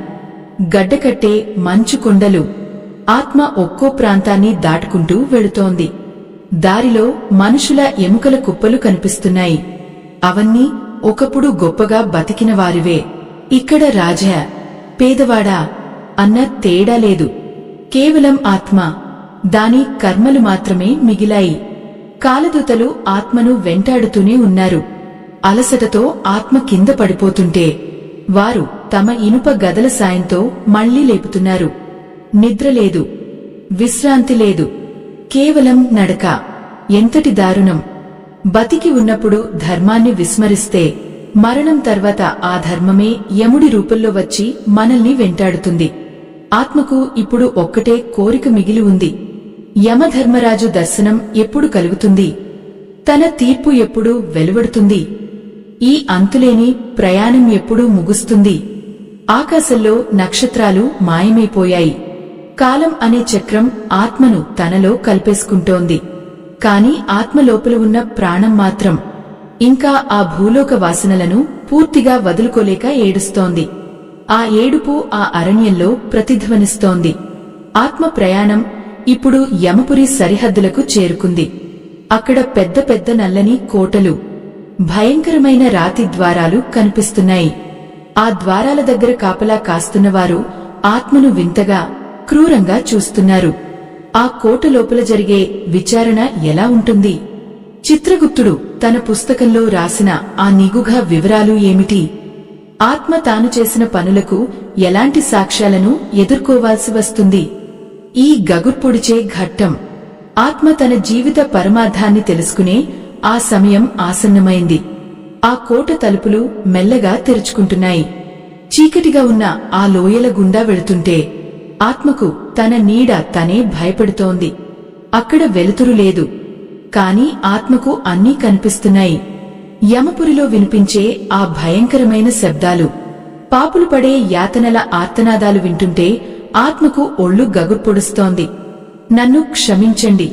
గడ్డకట్టే మంచు కొండలు. ఆత్మ ఒక్కో ప్రాంతాన్ని దాటుకుంటూ వెళుతోంది. దారిలో మనుషుల ఎముకల కుప్పలు కనిపిస్తున్నాయి. అవన్నీ ఒకప్పుడు గొప్పగా బతికిన వారివే. ఇక్కడ రాజా, పేదవాడా అన్న తేడా లేదు. కేవలం ఆత్మ, దాని కర్మలు మాత్రమే మిగిలాయి. కాలదూతలు ఆత్మను వెంటాడుతూనే ఉన్నారు. అలసటతో ఆత్మ కింద పడిపోతుంటే వారు తమ ఇనుప గదల సాయంతో మళ్లీ లేపుతున్నారు. నిద్రలేదు, విశ్రాంతి లేదు, కేవలం నడక. ఎంతటి దారుణం! బతికి ఉన్నప్పుడు ధర్మాన్ని విస్మరిస్తే మరణం తర్వాత ఆ ధర్మమే యముడి రూపంలో వచ్చి మనల్ని వెంటాడుతుంది. ఆత్మకు ఇప్పుడు ఒక్కటే కోరిక మిగిలి ఉంది. యమధర్మరాజు దర్శనం ఎప్పుడు కలుగుతుంది? తన తీర్పు ఎప్పుడు వెలువడుతుంది? ఈ అంతులేని ప్రయాణం ఎప్పుడు ముగుస్తుంది? ఆకాశంలో నక్షత్రాలు మాయమైపోయాయి. కాలం అనే చక్రం ఆత్మను తనలో కలిపేసుకుంటోంది. కాని ఆత్మ లోపల ఉన్న ప్రాణం మాత్రం ఇంకా ఆ భూలోక వాసనలను పూర్తిగా వదులుకోలేక ఏడుస్తోంది. ఆ ఏడుపు ఆ అరణ్యంలో ప్రతిధ్వనిస్తోంది. ఆత్మ ప్రయాణం ఇప్పుడు యమపురి సరిహద్దులకు చేరుకుంది. అక్కడ పెద్ద పెద్ద నల్లని కోటలు, భయంకరమైన రాతి ద్వారాలు కనిపిస్తున్నాయి. ఆ ద్వారాల దగ్గర కాపలా కాస్తున్నవారు ఆత్మను వింతగా, క్రూరంగా చూస్తున్నారు. ఆ కోట లోపల జరిగే విచారణ ఎలా ఉంటుంది? చిత్రగుప్తుడు తన పుస్తకంలో రాసిన ఆ నిగూఢ వివరాలు ఏమిటి? ఆత్మ తాను చేసిన పనులకు ఎలాంటి సాక్ష్యాలను ఎదుర్కోవాల్సి వస్తుంది? ఈ గగుర్పొడిచే ఘట్టం. ఆత్మ తన జీవిత పరమార్థాన్ని తెలుసుకునే ఆ సమయం ఆసన్నమైంది. ఆ కోట తలుపులు మెల్లగా తెరుచుకుంటున్నాయి. చీకటిగా ఉన్న ఆ లోయల గుండా వెళుతుంటే ఆత్మకు తన నీడ తనే భయపడుతోంది. అక్కడ వెలుతురు లేదు. కాని ఆత్మకు అన్నీ కనిపిస్తున్నాయి. యమపురిలో వినిపించే ఆ భయంకరమైన శబ్దాలు, పాపులు పడే యాతనల ఆర్తనాదాలు వింటుంటే ఆత్మకు ఒళ్ళు గగుర్పొడుస్తోంది. నన్ను క్షమించండి,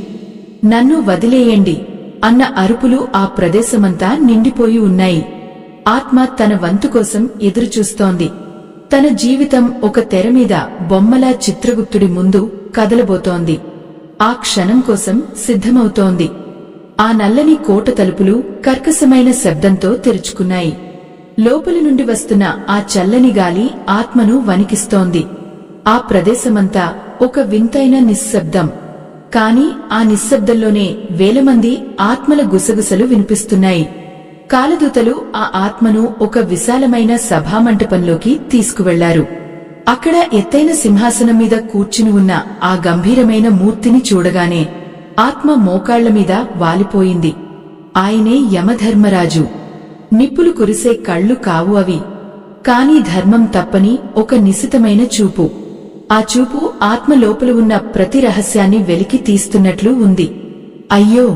నన్ను వదిలేయండి అన్న అరుపులు ఆ ప్రదేశమంతా నిండిపోయి ఉన్నాయి. ఆత్మ తన వంతు కోసం ఎదురుచూస్తోంది. తన జీవితం ఒక తెరమీద బొమ్మలా చిత్రగుప్తుడి ముందు కదలబోతోంది. ఆ క్షణం కోసం సిద్ధమవుతోంది. ఆ నల్లని కోట తలుపులు కర్కశమైన శబ్దంతో తెరుచుకున్నాయి. లోపలి నుండి వస్తున్న ఆ చల్లని గాలి ఆత్మను వణికిస్తోంది. ఆ ప్రదేశమంతా ఒక వింతైన నిశ్శబ్దం. కాని ఆ నిశ్శబ్దంలోనే వేలమంది ఆత్మల గుసగుసలు వినిపిస్తున్నాయి. కాలదూతలు ఆ ఆత్మను ఒక విశాలమైన సభామంటపంలోకి తీసుకువెళ్లారు. అక్కడ ఎత్తైన సింహాసనం మీద కూర్చుని ఉన్న ఆ గంభీరమైన మూర్తిని చూడగానే ఆత్మ మోకాళ్ల మీద వాలిపోయింది. ఆయనే యమధర్మరాజు. నిప్పులు కురిసే కళ్ళు కావు అవి. కాని ధర్మం తప్పని ఒక నిశితమైన చూపు. ఆ చూపు ఆత్మ లోపల ఉన్న ప్రతి రహస్యాన్ని వెలికి తీస్తున్నట్లు ఉంది. అయ్యో!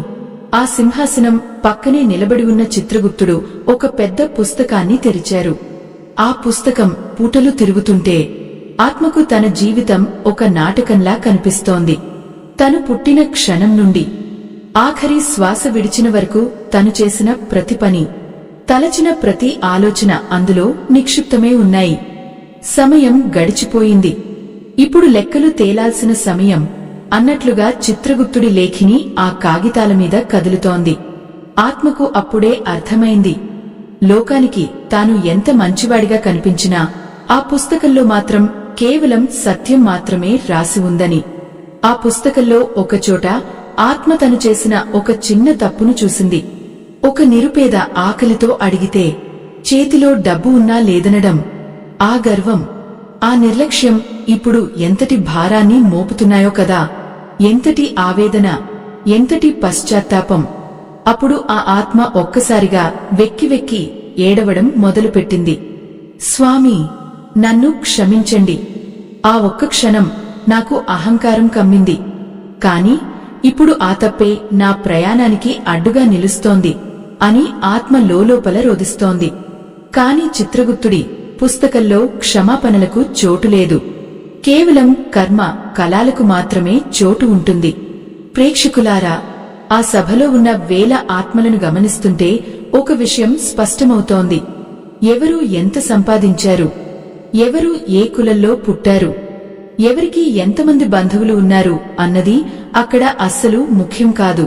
ఆ సింహాసనం పక్కనే నిలబడి ఉన్న చిత్రగుప్తుడు ఒక పెద్ద పుస్తకాన్ని తెరిచారు. ఆ పుస్తకం పూటలు తిరుగుతుంటే ఆత్మకు తన జీవితం ఒక నాటకంలా కనిపిస్తోంది. తను పుట్టిన క్షణం నుండి ఆఖరి శ్వాస విడిచిన వరకు తను చేసిన ప్రతి పని, తలచిన ప్రతి ఆలోచన అందులో నిక్షిప్తమే ఉన్నాయి. సమయం గడిచిపోయింది. ఇప్పుడు లెక్కలు తేలాల్సిన సమయం. అన్నట్లుగా చిత్రగుప్తుడి లేఖిని ఆ కాగితాల మీద కదులుతోంది. ఆత్మకు అప్పుడే అర్థమైంది, లోకానికి తాను ఎంత మంచివాడిగా కనిపించినా ఆ పుస్తకంలో మాత్రం కేవలం సత్యం మాత్రమే రాసి ఉందని. ఆ పుస్తకంలో ఒకచోట ఆత్మ తను చేసిన ఒక చిన్న తప్పును చూసింది. ఒక నిరుపేద ఆకలితో అడిగితే చేతిలో డబ్బు ఉన్నా లేదనడం, ఆ గర్వం, ఆ నిర్లక్ష్యం ఇప్పుడు ఎంతటి భారాన్ని మోపుతున్నాయో కదా. ఎంతటి ఆవేదన, ఎంతటి పశ్చాత్తాపం. అప్పుడు ఆ ఆత్మ ఒక్కసారిగా వెక్కి వెక్కి ఏడవడం మొదలుపెట్టింది. స్వామీ, నన్ను క్షమించండి. ఆ ఒక్క క్షణం నాకు అహంకారం కమ్మింది. కాని ఇప్పుడు ఆ తప్పే నా ప్రయాణానికి అడ్డుగా నిలుస్తోంది అని ఆత్మ లోలోపల రోదిస్తోంది. కాని చిత్రగుప్తుడి పుస్తకంలో క్షమాపణలకు చోటు లేదు. కేవలం కర్మ కళాలకు మాత్రమే చోటు ఉంటుంది. ప్రేక్షకులారా, ఆ సభలో ఉన్న వేల ఆత్మలను గమనిస్తుంటే ఒక విషయం స్పష్టమవుతోంది. ఎవరు ఎంత సంపాదించారు, ఎవరు ఏ కులంలో పుట్టారు, ఎవరికి ఎంతమంది బంధువులు ఉన్నారు అన్నది అక్కడ అస్సలు ముఖ్యం కాదు.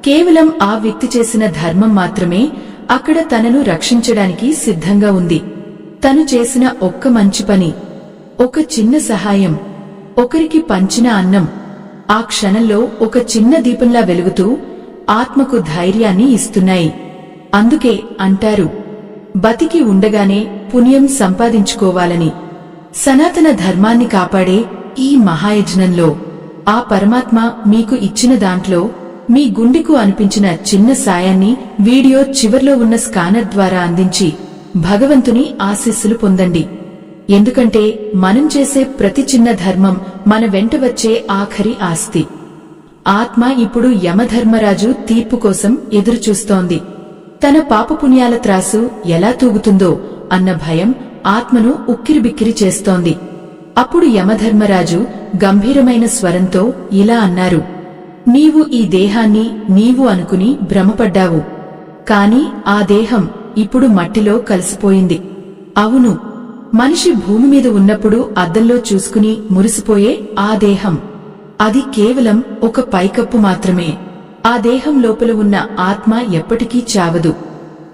కేవలం ఆ వ్యక్తి చేసిన ధర్మం మాత్రమే అక్కడ తనను రక్షించడానికి సిద్ధంగా ఉంది. తను చేసిన ఒక్క మంచి పని, ఒక చిన్న సహాయం, ఒకరికి పంచిన అన్నం ఆ క్షణంలో ఒక చిన్న దీపంలా వెలుగుతూ ఆత్మకు ధైర్యాన్ని ఇస్తున్నాయి. అందుకే అంటారు, బతికి ఉండగానే పుణ్యం సంపాదించుకోవాలని. సనాతన ధర్మాన్ని కాపాడే ఈ మహాయజ్ఞంలో ఆ పరమాత్మ మీకు ఇచ్చిన దాంట్లో మీ గుండెకు అనిపించిన చిన్న సాయాన్ని వీడియో చివర్లో ఉన్న స్కానర్ ద్వారా అందించి భగవంతుని ఆశీస్సులు పొందండి. ఎందుకంటే మనం చేసే ప్రతి చిన్న ధర్మం మన వెంట వచ్చే ఆఖరి ఆస్తి. ఆత్మ ఇప్పుడు యమధర్మరాజు తీర్పు కోసం ఎదురుచూస్తోంది. తన పాపపుణ్యాల త్రాసు ఎలా తూగుతుందో అన్న భయం ఆత్మను ఉక్కిరిబిక్కిరి చేస్తోంది. అప్పుడు యమధర్మరాజు గంభీరమైన స్వరంతో ఇలా అన్నారు, నీవు ఈ దేహాన్ని నీవు అనుకుని భ్రమపడ్డావు. కాని ఆ దేహం ఇప్పుడు మట్టిలో కలిసిపోయింది. అవును, మనిషి భూమి మీద ఉన్నప్పుడు అద్దంలో చూసుకుని మురిసిపోయే ఆ దేహం, అది కేవలం ఒక పైకప్పు మాత్రమే. ఆ దేహం లోపల ఉన్న ఆత్మ ఎప్పటికీ చావదు.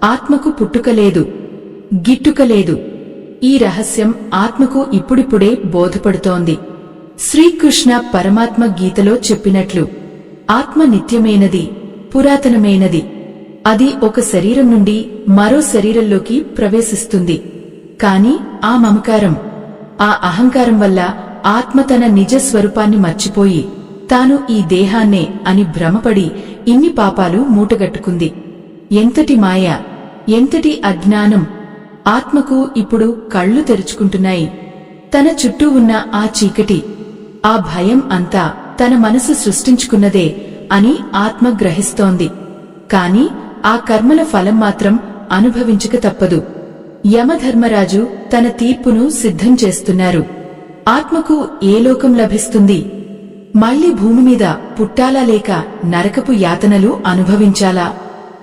ఆత్మకు పుట్టుక లేదు, గిట్టుక లేదు. ఈ రహస్యం ఆత్మకు ఇప్పుడిప్పుడే బోధపడుతోంది. శ్రీకృష్ణ పరమాత్మ గీతలో చెప్పినట్లు ఆత్మ నిత్యమైనది, పురాతనమైనది. అది ఒక శరీరం నుండి మరో శరీరంలోకి ప్రవేశిస్తుంది. కాని ఆ మమకారం, ఆ అహంకారం వల్ల ఆత్మ తన నిజ స్వరూపాన్ని మర్చిపోయి తాను ఈ దేహాన్నే అని భ్రమపడి ఇన్ని పాపాలు మూటగట్టుకుంది. ఎంతటి మాయ, ఎంతటి అజ్ఞానం! ఆత్మకు ఇప్పుడు కళ్ళు తెరుచుకుంటున్నాయి. తన చుట్టూ ఉన్న ఆ చీకటి, ఆ భయం అంతా తన మనసు సృష్టించుకున్నదే అని ఆత్మ గ్రహిస్తోంది. కాని ఆ కర్మల ఫలం మాత్రం అనుభవించక తప్పదు. యమధర్మరాజు తన తీర్పును సిద్ధం చేస్తున్నారు. ఆత్మకు ఏ లోకం లభిస్తుంది? మళ్లీ భూమి మీద పుట్టాలా లేక నరకపు యాతనలు అనుభవించాలా?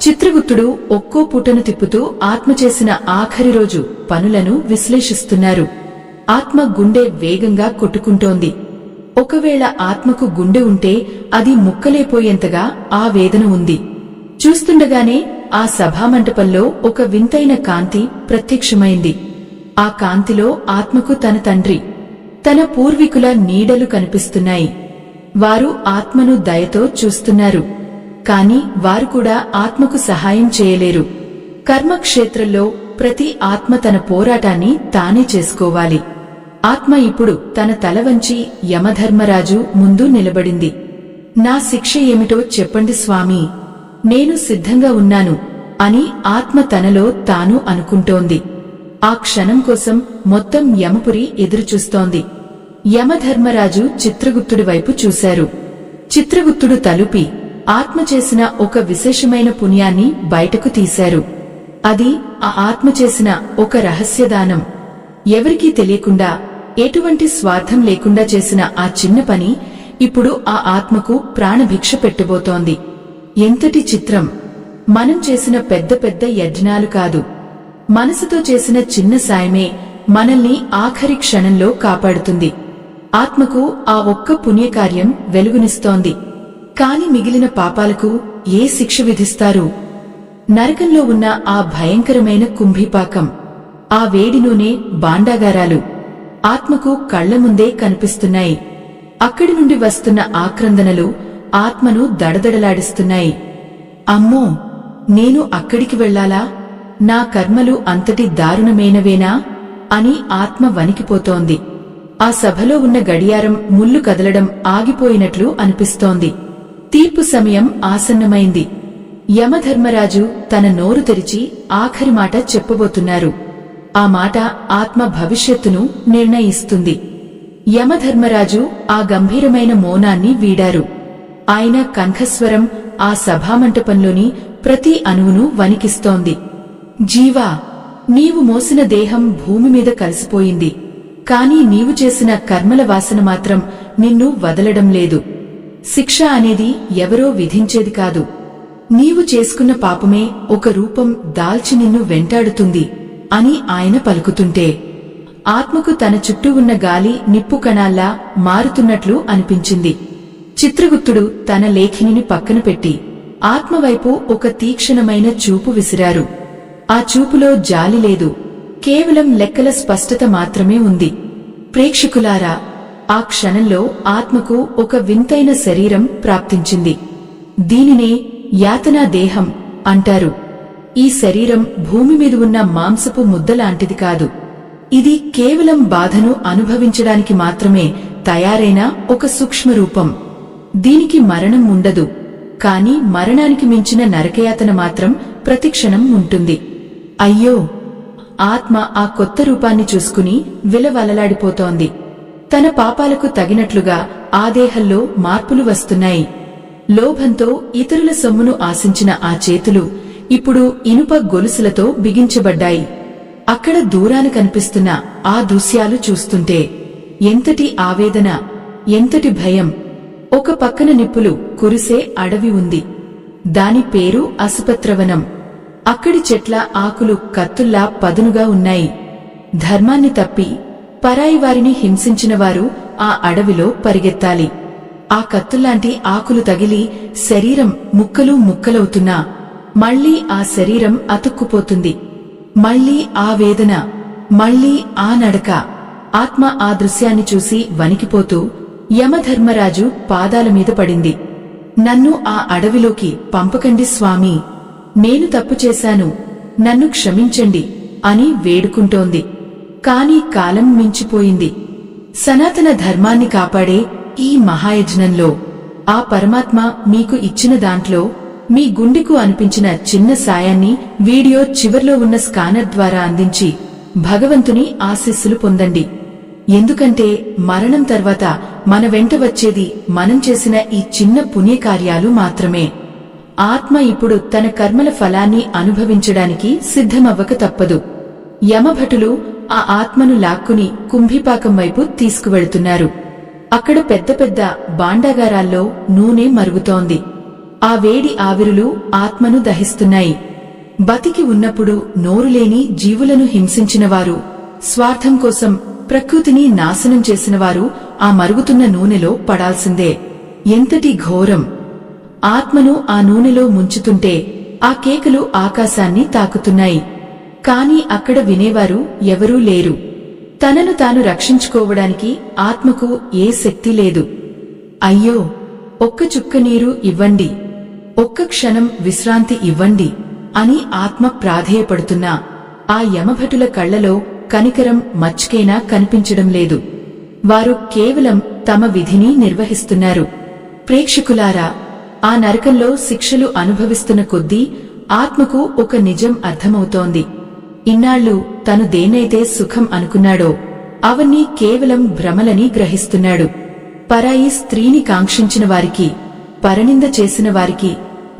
చిత్రగుప్తుడు ఒక్కో పుటను తిప్పుతూ ఆత్మ చేసిన ఆఖరి రోజు పనులను విశ్లేషిస్తున్నారు. ఆత్మ గుండె వేగంగా కొట్టుకుంటోంది. ఒకవేళ ఆత్మకు గుండె ఉంటే అది ముక్కలైపోయేంతగా ఆ వేదన ఉంది. చూస్తుండగానే ఆ సభామంటపంలో ఒక వింతైన కాంతి ప్రత్యక్షమైంది. ఆ కాంతిలో ఆత్మకు తన తండ్రి, తన పూర్వీకుల నీడలు కనిపిస్తున్నాయి. వారు ఆత్మను దయతో చూస్తున్నారు. కాని వారు కూడా ఆత్మకు సహాయం చేయలేరు. కర్మక్షేత్రంలో ప్రతి ఆత్మ తన పోరాటాన్ని తానే చేసుకోవాలి. ఆత్మ ఇప్పుడు తన తల వంచి యమధర్మరాజు ముందు నిలబడింది. నా శిక్ష ఏమిటో చెప్పండి స్వామీ, నేను సిద్ధంగా ఉన్నాను అని ఆత్మ తనలో తాను అనుకుంటోంది. ఆ క్షణం కోసం మొత్తం యమపురి ఎదురుచూస్తోంది. యమధర్మరాజు చిత్రగుప్తుడి వైపు చూశారు. చిత్రగుప్తుడు తలుపి ఆత్మ చేసిన ఒక విశేషమైన పుణ్యాన్ని బయటకు తీశారు. అది ఆ ఆత్మ చేసిన ఒక రహస్యదానం. ఎవరికీ తెలియకుండా, ఎటువంటి స్వార్థం లేకుండా చేసిన ఆ చిన్న పని ఇప్పుడు ఆ ఆత్మకు ప్రాణభిక్ష పెట్టబోతోంది. ఎంతటి చిత్రం! మనం చేసిన పెద్ద పెద్ద యజ్ఞాలు కాదు, మనసుతో చేసిన చిన్న సాయమే మనల్ని ఆఖరి క్షణంలో కాపాడుతుంది. ఆత్మకు ఆ ఒక్క పుణ్యకార్యం వెలుగునిస్తోంది. కాని మిగిలిన పాపాలకు ఏ శిక్ష విధిస్తారు? నరకంలో ఉన్న ఆ భయంకరమైన కుంభీపాకం, ఆ వేడి నూనె భాండాగారాలు ఆత్మకు కళ్ల ముందే కనిపిస్తున్నాయి. అక్కడి నుండి వస్తున్న ఆక్రందనలు ఆత్మను దడదడలాడిస్తున్నాయి. అమ్మో, నేను అక్కడికి వెళ్లాలా? నా కర్మలు అంతటి దారుణమైనవేనా అని ఆత్మ వణికిపోతోంది. ఆ సభలో ఉన్న గడియారం ముళ్ళు కదలడం ఆగిపోయినట్లు అనిపిస్తోంది. తీర్పు సమయం ఆసన్నమైంది. యమధర్మరాజు తన నోరు తెరిచి ఆఖరి మాట చెప్పబోతున్నారు. ఆ మాట ఆత్మ భవిష్యత్తును నిర్ణయిస్తుంది. యమధర్మరాజు ఆ గంభీరమైన మౌనాన్ని వీడారు. ఆయన కంఠస్వరం ఆ సభామంటపంలోని ప్రతి అణువును వణికిస్తోంది. జీవా, నీవు మోసిన దేహం భూమి మీద కలిసిపోయింది. కాని నీవు చేసిన కర్మల వాసన మాత్రం నిన్ను వదలడం లేదు. శిక్ష అనేది ఎవరో విధించేది కాదు. నీవు చేసుకున్న పాపమే ఒక రూపం దాల్చి నిన్ను వెంటాడుతుంది అని ఆయన పలుకుతుంటే ఆత్మకు తన చుట్టూ ఉన్న గాలి నిప్పు కణాల్లా మారుతున్నట్లు అనిపించింది. చిత్రగుప్తుడు తన లేఖినిని పక్కన పెట్టి ఆత్మవైపు ఒక తీక్షణమైన చూపు విసిరారు. ఆ చూపులో జాలి లేదు, కేవలం లెక్కల స్పష్టత మాత్రమే ఉంది. ప్రేక్షకులారా, ఆ క్షణంలో ఆత్మకు ఒక వింతైన శరీరం ప్రాప్తించింది. దీనినే యాతనా దేహం అంటారు. ఈ శరీరం భూమి మీద ఉన్న మాంసపు ముద్దలాంటిది కాదు. ఇది కేవలం బాధను అనుభవించడానికి మాత్రమే తయారైన ఒక సూక్ష్మరూపం. దీనికి మరణం ఉండదు, కాని మరణానికి మించిన నరకయాతన మాత్రం ప్రతిక్షణం ఉంటుంది. అయ్యో! ఆత్మ ఆ కొత్త రూపాన్ని చూసుకుని విలవలలాడిపోతోంది. తన పాపాలకు తగినట్లుగా ఆ దేహంలో మార్పులు వస్తున్నాయి. లోభంతో ఇతరుల సొమ్మును ఆశించిన ఆ చేతులు ఇప్పుడు ఇనుప గొలుసులతో బిగించబడ్డాయి. అక్కడ దూరాన కనిపిస్తున్న ఆ దృశ్యాలు చూస్తుంటే ఎంతటి ఆవేదన, ఎంతటి భయం! ఒక పక్కన నిప్పులు కురిసే అడవి ఉంది. దాని పేరు అసుపత్రవనం. అక్కడి చెట్ల ఆకులు కత్తుల్లా పదునుగా ఉన్నాయి. ధర్మాన్ని తప్పి పరాయి వారిని హింసించిన వారు ఆ అడవిలో పరిగెత్తాలి. ఆ కత్తుల్లాంటి ఆకులు తగిలి శరీరం ముక్కలు ముక్కలవుతున్నా మళ్లీ ఆ శరీరం అతుక్కుపోతుంది. మళ్లీ ఆ వేదన, మళ్లీ ఆ నడక. ఆత్మ ఆ దృశ్యాన్ని చూసి వణికిపోతూ యమధర్మరాజు పాదాల మీద పడింది. నన్ను ఆ అడవిలోకి పంపకండి స్వామీ, నేను తప్పు చేశాను, నన్ను క్షమించండి అని వేడుకుంటోంది. కాని కాలం మించిపోయింది. సనాతన ధర్మాన్ని కాపాడే ఈ మహాయజ్ఞంలో ఆ పరమాత్మ మీకు ఇచ్చిన దాంట్లో మీ గుండెకు అనిపించిన చిన్న సాయాన్ని వీడియో చివర్లో ఉన్న స్కానర్ ద్వారా అందించి భగవంతుని ఆశీస్సులు పొందండి. ఎందుకంటే మరణం తర్వాత మన వెంట వచ్చేది మనం చేసిన ఈ చిన్న పుణ్యకార్యాలు మాత్రమే. ఆత్మ ఇప్పుడు తన కర్మల ఫలాన్ని అనుభవించడానికి సిద్ధమవ్వక తప్పదు. యమభటులు ఆ ఆత్మను లాక్కుని కుంభీపాకం వైపు తీసుకువెడుతున్నారు. అక్కడ పెద్ద పెద్ద భాండాగారాల్లో నూనె మరుగుతోంది. ఆ వేడి ఆవిరులు ఆత్మను దహిస్తున్నాయి. బతికి ఉన్నప్పుడు నోరులేని జీవులను హింసించినవారు, స్వార్థం కోసం ప్రకృతిని నాశనం చేసినవారు ఆ మరుగుతున్న నూనెలో పడాల్సిందే. ఎంతటి ఘోరం! ఆత్మను ఆ నూనెలో ముంచుతుంటే ఆ కేకలు ఆకాశాన్ని తాకుతున్నాయి. కాని అక్కడ వినేవారు ఎవరూ లేరు. తనను తాను రక్షించుకోవడానికి ఆత్మకు ఏ శక్తి లేదు. అయ్యో! ఒక్క చుక్క నీరు ఇవ్వండి, ఒక్క క్షణం విశ్రాంతి ఇవ్వండి అని ఆత్మ ప్రాధేయపడుతున్నా ఆ యమభటుల కళ్లలో కనికరం మచ్చుకైనా కనిపించడం లేదు. వారు కేవలం తమ విధిని నిర్వహిస్తున్నారు. ప్రేక్షకులారా, ఆ నరకంలో శిక్షలు అనుభవిస్తున్న కొద్దీ ఆత్మకు ఒక నిజం అర్థమవుతోంది. ఇన్నాళ్లు తను దేన్నైతే సుఖం అనుకున్నాడో అవన్నీ కేవలం భ్రమలని గ్రహిస్తున్నాడు. పరాయి స్త్రీని కాంక్షించిన వారికి, పరనింద చేసిన వారికి,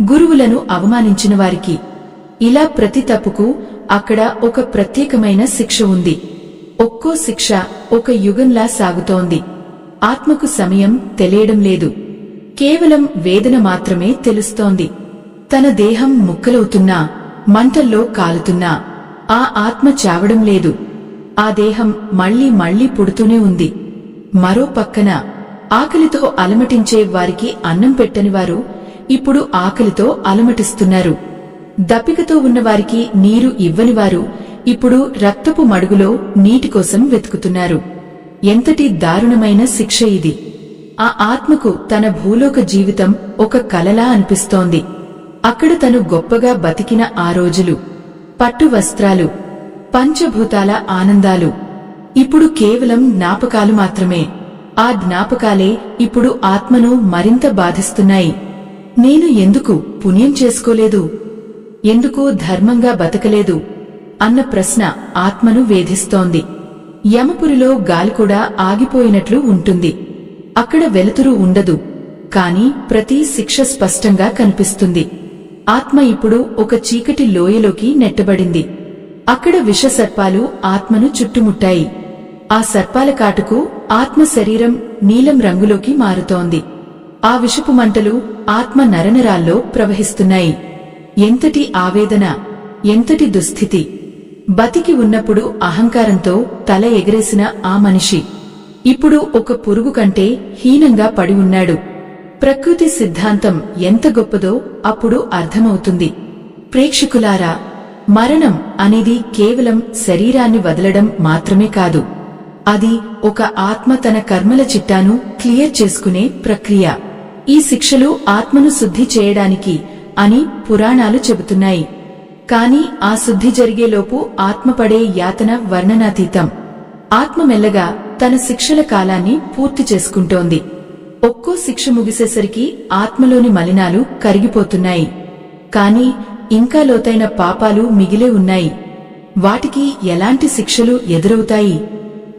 గురువులను అవమానించిన వారికి, ఇలా ప్రతి తప్పుకు అక్కడ ఒక ప్రత్యేకమైన శిక్ష ఉంది. ఒక్కో శిక్ష ఒక యుగంలా సాగుతోంది. ఆత్మకు సమయం తెలియడం లేదు. కేవలం వేదన మాత్రమే తెలుస్తోంది. తన దేహం ముక్కలవుతున్నా, మంటల్లో కాలుతున్నా ఆ ఆత్మ చావడం లేదు. ఆ దేహం మళ్లీ మళ్లీ పుడుతూనే ఉంది. మరో పక్కన ఆకలితో అలమటించే వారికి అన్నం పెట్టనివారు ఇప్పుడు ఆకలితో అలమటిస్తున్నారు. దప్పికతో ఉన్నవారికి నీరు ఇవ్వనివారు ఇప్పుడు రక్తపు మడుగులో నీటి కోసం వెతుకుతున్నారు. ఎంతటి దారుణమైన శిక్ష ఇది! ఆ ఆత్మకు తన భూలోక జీవితం ఒక కలలా అనిపిస్తోంది. అక్కడ తను గొప్పగా బతికిన ఆ రోజులు, పట్టు వస్త్రాలు, పంచభూతాల ఆనందాలు ఇప్పుడు కేవలం జ్ఞాపకాలు మాత్రమే. ఆ జ్ఞాపకాలే ఇప్పుడు ఆత్మను మరింత బాధిస్తున్నాయి. నేను ఎందుకు పుణ్యం చేసుకోలేదు, ఎందుకు ధర్మంగా బతకలేదు అన్న ప్రశ్న ఆత్మను వేధిస్తోంది. యమపురిలో గాలి కూడా ఆగిపోయినట్లు ఉంటుంది. అక్కడ వెలుతురు ఉండదు, కాని ప్రతి శిక్ష స్పష్టంగా కనిపిస్తుంది. ఆత్మ ఇప్పుడు ఒక చీకటి లోయలోకి నెట్టబడింది. అక్కడ విషసర్పాలు ఆత్మను చుట్టుముట్టాయి. ఆ సర్పాల కాటుకు ఆత్మ శరీరం నీలం రంగులోకి మారుతోంది. ఆ విషపు మంటలు ఆత్మ నరనరాల్లో ప్రవహిస్తున్నాయి. ఎంతటి ఆవేదన, ఎంతటి దుస్థితి! బతికి ఉన్నప్పుడు అహంకారంతో తల ఎగరేసిన ఆ మనిషి ఇప్పుడు ఒక పురుగు కంటే హీనంగా పడి ఉన్నాడు. ప్రకృతి సిద్ధాంతం ఎంత గొప్పదో అప్పుడు అర్థమవుతుంది. ప్రేక్షకులారా, మరణం అనేది కేవలం శరీరాన్ని వదలడం మాత్రమే కాదు. అది ఒక ఆత్మ తన కర్మల చిట్టాను క్లియర్ చేసుకునే ప్రక్రియ. ఈ శిక్షలు ఆత్మను శుద్ధి చేయడానికి అని పురాణాలు చెబుతున్నాయి. కాని ఆ శుద్ధి జరిగేలోపు ఆత్మ పడే యాతన వర్ణనాతీతం. ఆత్మ మెల్లగా తన శిక్షల కాలాన్ని పూర్తి చేసుకుంటోంది. ఒక్కో శిక్ష ముగిసేసరికి ఆత్మలోని మలినాలు కరిగిపోతున్నాయి. కాని ఇంకా లోతైన పాపాలు మిగిలే ఉన్నాయి. వాటికి ఎలాంటి శిక్షలు ఎదురవుతాయి?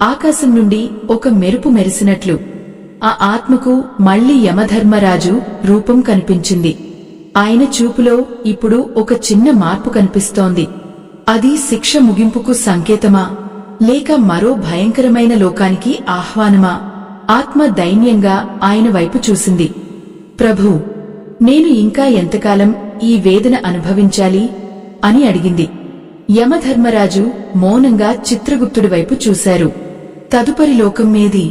ఆకాశం నుండి ఒక మెరుపు మెరిసినట్లు ఆ ఆత్మకు మళ్లీ యమధర్మరాజు రూపం కనిపించింది. ఆయన చూపులో ఇప్పుడు ఒక చిన్న మార్పు కనిపిస్తోంది. అది శిక్ష ముగింపుకు సంకేతమా, లేక మరో భయంకరమైన లోకానికి ఆహ్వానమా? ఆత్మ దైన్యంగా ఆయన వైపు చూసింది. ప్రభూ, నేను ఇంకా ఎంతకాలం ఈ వేదన అనుభవించాలి అని అడిగింది. యమధర్మరాజు మౌనంగా చిత్రగుప్తుడి వైపు చూశారు. తదుపరి లోకం మేది?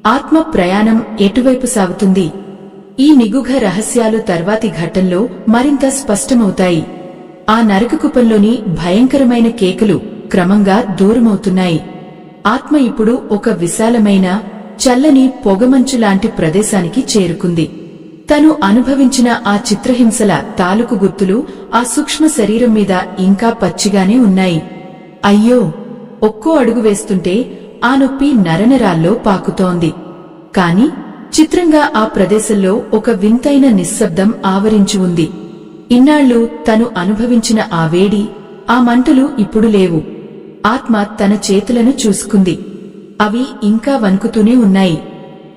ఆత్మ ప్రయాణం ఎటువైపు సాగుతుంది? ఈ నిగూఢ రహస్యాలు తర్వాతి ఘట్టంలో మరింత స్పష్టమవుతాయి. ఆ నరకకూపంలోని భయంకరమైన కేకలు క్రమంగా దూరమవుతున్నాయి. ఆత్మ ఇప్పుడు ఒక విశాలమైన చల్లని పొగమంచులాంటి ప్రదేశానికి చేరుకుంది. తను అనుభవించిన ఆ చిత్రహింసల తాలూకు గుర్తులు ఆ సూక్ష్మ శరీరం మీద ఇంకా పచ్చిగానే ఉన్నాయి. అయ్యో, ఒక్కో అడుగు వేస్తుంటే ఆ నొప్పి నరనరాల్లో పాకుతోంది. కాని చిత్రంగా ఆ ప్రదేశంలో ఒక వింతైన నిశ్శబ్దం ఆవరించి ఉంది. ఇన్నాళ్లు తను అనుభవించిన ఆ వేడి, ఆ మంటలు ఇప్పుడు లేవు. ఆత్మ తన చేతులను చూసుకుంది. అవి ఇంకా వణుకుతూనే ఉన్నాయి.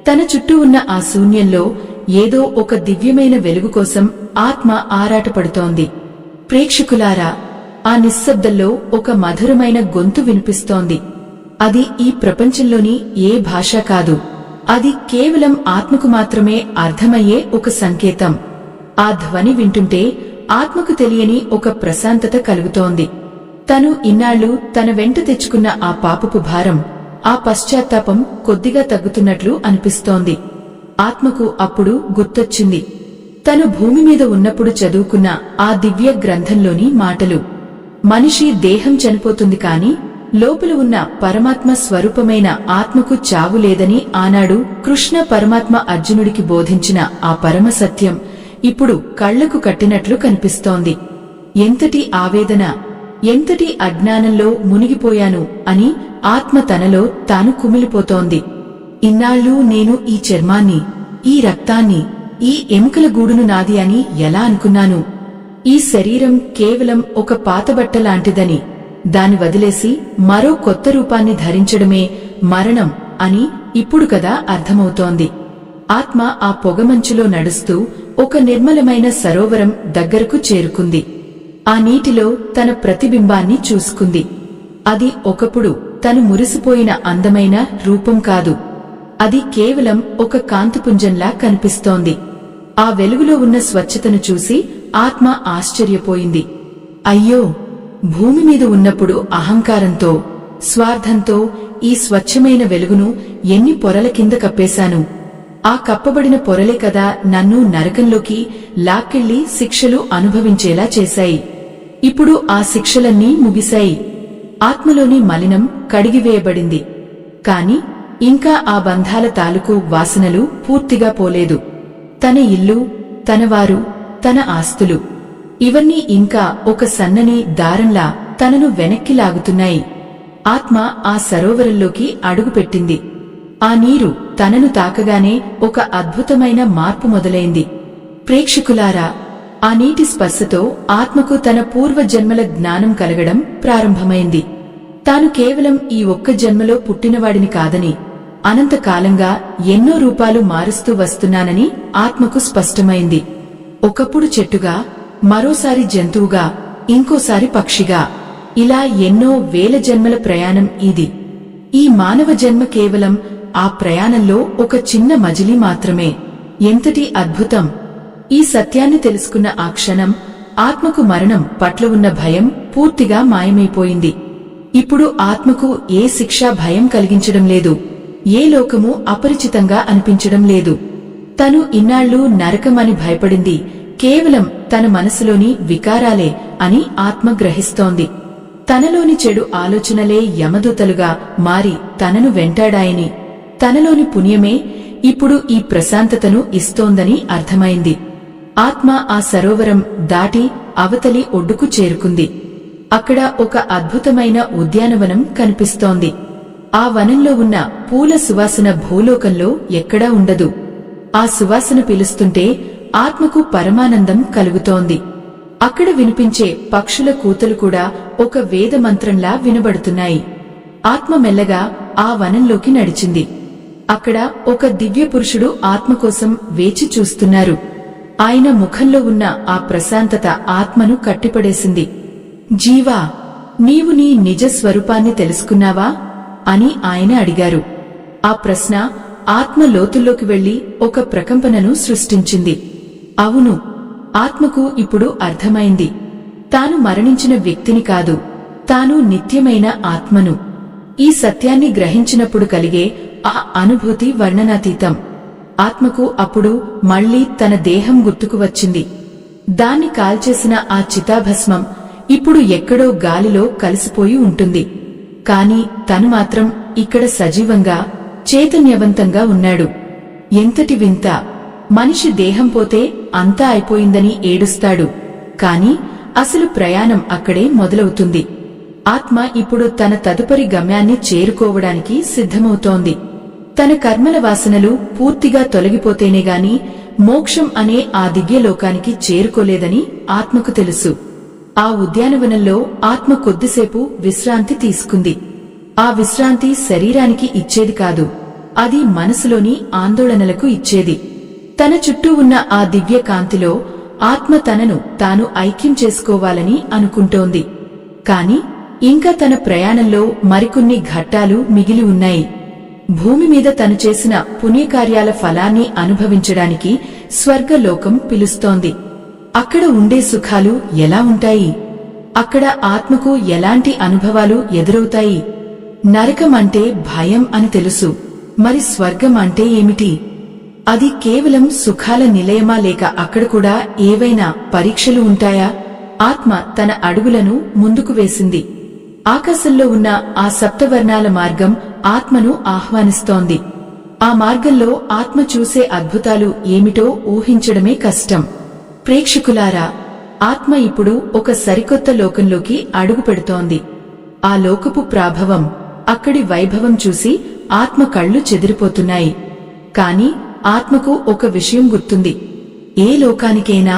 తన చుట్టూ ఉన్న ఆ శూన్యంలో ఏదో ఒక దివ్యమైన వెలుగు కోసం ఆత్మ ఆరాటపడుతోంది. ప్రేక్షకులారా, ఆ నిశ్శబ్దంలో ఒక మధురమైన గొంతు వినిపిస్తోంది. అది ఈ ప్రపంచంలోని ఏ భాష కాదు. అది కేవలం ఆత్మకు మాత్రమే అర్థమయ్యే ఒక సంకేతం. ఆ ధ్వని వింటుంటే ఆత్మకు తెలియని ఒక ప్రశాంతత కలుగుతోంది. తను ఇన్నాళ్లు తన వెంట తెచ్చుకున్న ఆ పాపపు భారం, ఆ పశ్చాత్తాపం కొద్దిగా తగ్గుతున్నట్లు అనిపిస్తోంది. ఆత్మకు అప్పుడు గుర్తొచ్చింది తను భూమి మీద ఉన్నప్పుడు చదువుకున్న ఆ దివ్య గ్రంథంలోని మాటలు. మనిషి దేహం చనిపోతుంది కాని లోపల ఉన్న పరమాత్మ స్వరూపమైన ఆత్మకు చావు లేదని ఆనాడు కృష్ణ పరమాత్మ అర్జునుడికి బోధించిన ఆ పరమ సత్యం ఇప్పుడు కళ్లకు కట్టినట్లు కనిపిస్తోంది. ఎంతటి ఆవేదన, ఎంతటి అజ్ఞానంలో మునిగిపోయాను అని ఆత్మ తనలో తాను కుమిలిపోతోంది. ఇన్నాళ్లు నేను ఈ చర్మాన్ని, ఈ రక్తాన్ని, ఈ ఎముకల గూడును నాది అని ఎలా అనుకున్నాను? ఈ శరీరం కేవలం ఒక పాతబట్టలాంటిదని, దాన్ని వదిలేసి మరో కొత్త రూపాన్ని ధరించడమే మరణం అని ఇప్పుడు కదా అర్థమవుతోంది. ఆత్మ ఆ పొగమంచులో నడుస్తూ ఒక నిర్మలమైన సరోవరం దగ్గరకు చేరుకుంది. ఆ నీటిలో తన ప్రతిబింబాన్ని చూసుకుంది. అది ఒకప్పుడు తను మురిసిపోయిన అందమైన రూపం కాదు. అది కేవలం ఒక కాంతిపుంజంలా కనిపిస్తోంది. ఆ వెలుగులో ఉన్న స్వచ్ఛతను చూసి ఆత్మ ఆశ్చర్యపోయింది. అయ్యో, భూమి మీద ఉన్నప్పుడు అహంకారంతో, స్వార్థంతో ఈ స్వచ్ఛమైన వెలుగును ఎన్ని పొరల కింద కప్పేశాను. ఆ కప్పబడిన పొరలే కదా నన్ను నరకంలోకి లాక్కెళ్లి శిక్షలు అనుభవించేలా చేశాయి. ఇప్పుడు ఆ శిక్షలన్నీ ముగిశాయి. ఆత్మలోని మలినం కడిగివేయబడింది. కాని ఇంకా ఆ బంధాల తాలూకు వాసనలు పూర్తిగా పోలేదు. తన ఇల్లు, తనవారు, తన ఆస్తులు ఇవన్నీ ఇంకా ఒక సన్నని దారంలా తనను వెనక్కి లాగుతున్నాయి. ఆత్మ ఆ సరోవరంలోకి అడుగుపెట్టింది. ఆ నీరు తనను తాకగానే ఒక అద్భుతమైన మార్పు మొదలైంది. ప్రేక్షకులారా, ఆ నీటి స్పర్శతో ఆత్మకు తన పూర్వజన్మల జ్ఞానం కలగడం ప్రారంభమైంది. తాను కేవలం ఈ ఒక్క జన్మలో పుట్టినవాడిని కాదని, అనంతకాలంగా ఎన్నో రూపాలు మారుస్తూ వస్తున్నానని ఆత్మకు స్పష్టమైంది. ఒకప్పుడు చెట్టుగా, మరోసారి జంతువుగా, ఇంకోసారి పక్షిగా, ఇలా ఎన్నో వేల జన్మల ప్రయాణం ఇది. ఈ మానవ జన్మ కేవలం ఆ ప్రయాణంలో ఒక చిన్న మజిలీ మాత్రమే. ఎంతటి అద్భుతం! ఈ సత్యాన్ని తెలుసుకున్న ఆ క్షణం ఆత్మకు మరణం పట్ల ఉన్న భయం పూర్తిగా మాయమైపోయింది. ఇప్పుడు ఆత్మకు ఏ శిక్ష భయం కలిగించడం లేదు. ఏ లోకము అపరిచితంగా అనిపించడం లేదు. తను ఇన్నాళ్లు నరకమని భయపడింది కేవలం తన మనసులోని వికారాలే అని ఆత్మ గ్రహిస్తోంది. తనలోని చెడు ఆలోచనలే యమదూతలుగా మారి తనను వెంటాడాయని, తనలోని పుణ్యమే ఇప్పుడు ఈ ప్రశాంతతను ఇస్తోందని అర్థమైంది. ఆత్మ ఆ సరోవరం దాటి అవతలి ఒడ్డుకు చేరుకుంది. అక్కడ ఒక అద్భుతమైన ఉద్యానవనం కనిపిస్తోంది. ఆ వనంలో ఉన్న పూల సువాసన భూలోకంలో ఎక్కడా ఉండదు. ఆ సువాసన పిలుస్తుంటే ఆత్మకు పరమానందం కలుగుతోంది. అక్కడ వినిపించే పక్షుల కూతలు కూడా ఒక వేదమంత్రంలా వినబడుతున్నాయి. ఆత్మ మెల్లగా ఆ వనంలోకి నడిచింది. అక్కడ ఒక దివ్య పురుషుడు ఆత్మకోసం వేచి చూస్తున్నారు. ఆయన ముఖంలో ఉన్న ఆ ప్రశాంతత ఆత్మను కట్టిపడేసింది. జీవా, నీవు నీ నిజ స్వరూపాన్ని తెలుసుకున్నావా అని ఆయన అడిగారు. ఆ ప్రశ్న ఆత్మ లోతుల్లోకి వెళ్లి ఒక ప్రకంపనను సృష్టించింది. అవును, ఆత్మకు ఇప్పుడు అర్థమైంది. తాను మరణించిన వ్యక్తిని కాదు, తాను నిత్యమైన ఆత్మను. ఈ సత్యాన్ని గ్రహించినప్పుడు కలిగే ఆ అనుభూతి వర్ణనాతీతం. ఆత్మకు అప్పుడు మళ్లీ తన దేహం గుర్తుకు వచ్చింది. దాన్ని కాల్చేసిన ఆ చితాభస్మం ఇప్పుడు ఎక్కడో గాలిలో కలిసిపోయి ఉంటుంది. కాని తను మాత్రం ఇక్కడ సజీవంగా, చైతన్యవంతంగా ఉన్నాడు. ఎంతటి వింత! మనిషి దేహం పోతే అంతా అయిపోయిందని ఏడుస్తాడు. కాని అసలు ప్రయాణం అక్కడే మొదలవుతుంది. ఆత్మ ఇప్పుడు తన తదుపరి గమ్యాన్ని చేరుకోవడానికి సిద్ధమవుతోంది. తన కర్మల వాసనలు పూర్తిగా తొలగిపోతేనేగాని మోక్షం అనే ఆ దివ్యలోకానికి చేరుకోలేదని ఆత్మకు తెలుసు. ఆ ఉద్యానవనంలో ఆత్మ కొద్దిసేపు విశ్రాంతి తీసుకుంది. ఆ విశ్రాంతి శరీరానికి ఇచ్చేది కాదు, అది మనసులోని ఆందోళనలకు ఇచ్చేది. తన చుట్టూ ఉన్న ఆ దివ్య కాంతిలో ఆత్మ తనను తాను ఐక్యం చేసుకోవాలని అనుకుంటోంది. కాని ఇంకా తన ప్రయాణంలో మరికొన్ని ఘట్టాలు మిగిలి ఉన్నాయి. భూమి మీద తను చేసిన పుణ్యకార్యాల ఫలాన్ని అనుభవించడానికి స్వర్గలోకం పిలుస్తోంది. అక్కడ ఉండే సుఖాలు ఎలా ఉంటాయి? అక్కడ ఆత్మకు ఎలాంటి అనుభవాలు ఎదురవుతాయి? నరకం అంటే భయం అని తెలుసు. మరి స్వర్గం అంటే ఏమిటి? అది కేవలం సుఖాల నిలయమా, లేక అక్కడ కూడా ఏవైనా పరీక్షలు ఉంటాయా? ఆత్మ తన అడుగులను ముందుకు వేసింది. ఆకాశంలో ఉన్న ఆ సప్తవర్ణాల మార్గం ఆత్మను ఆహ్వానిస్తోంది. ఆ మార్గంలో ఆత్మ చూసే అద్భుతాలు ఏమిటో ఊహించడమే కష్టం. ప్రేక్షకులారా, ఆత్మ ఇప్పుడు ఒక సరికొత్త లోకంలోకి అడుగు పెడుతోంది. ఆ లోకపు ప్రాభవం, అక్కడి వైభవం చూసి ఆత్మ కళ్ళు చెదిరిపోతున్నాయి. కాని ఆత్మకు ఒక విషయం గుర్తుంది. ఏ లోకానికైనా,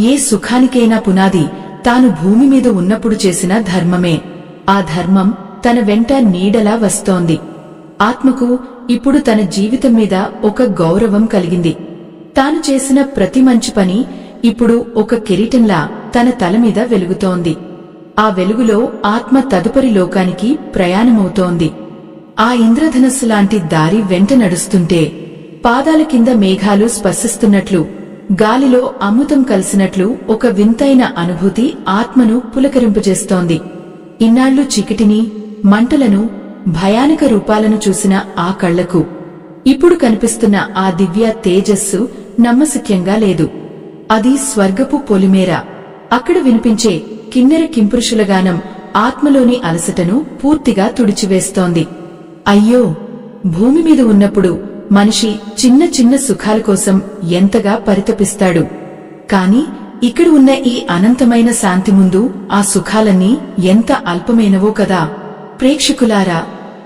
ఏ సుఖానికైనా పునాది తాను భూమి మీద ఉన్నప్పుడు చేసిన ధర్మమే. ఆ ధర్మం తన వెంట నీడలా వస్తోంది. ఆత్మకు ఇప్పుడు తన జీవితం మీద ఒక గౌరవం కలిగింది. తాను చేసిన ప్రతి మంచి పని ఇప్పుడు ఒక కిరీటంలా తన తల మీద వెలుగుతోంది. ఆ వెలుగులో ఆత్మ తదుపరి లోకానికి ప్రయాణమవుతోంది. ఆ ఇంద్రధనస్సు లాంటి దారి వెంట నడుస్తుంటే పాదాల కింద మేఘాలు స్పర్శిస్తున్నట్లు, గాలిలో అమృతం కలిసినట్లు ఒక వింతైన అనుభూతి ఆత్మను పులకరింపజేస్తోంది. ఇన్నాళ్లు చీకటిని, మంటలను, భయానక రూపాలను చూసిన ఆ కళ్లకు ఇప్పుడు కనిపిస్తున్న ఆ దివ్య తేజస్సు నమ్మశక్యంగా లేదు. అది స్వర్గపు పొలిమేర. అక్కడ వినిపించే కిన్నెర కింపురుషుల గానం ఆత్మలోని అలసటను పూర్తిగా తుడిచివేస్తోంది. అయ్యో, భూమి మీద ఉన్నప్పుడు మనిషి చిన్న చిన్న సుఖాల కోసం ఎంతగా పరితపిస్తాడు. కాని ఇక్కడ ఉన్న ఈ అనంతమైన శాంతి ముందు ఆ సుఖాలన్నీ ఎంత అల్పమైనవో కదా. ప్రేక్షకులారా,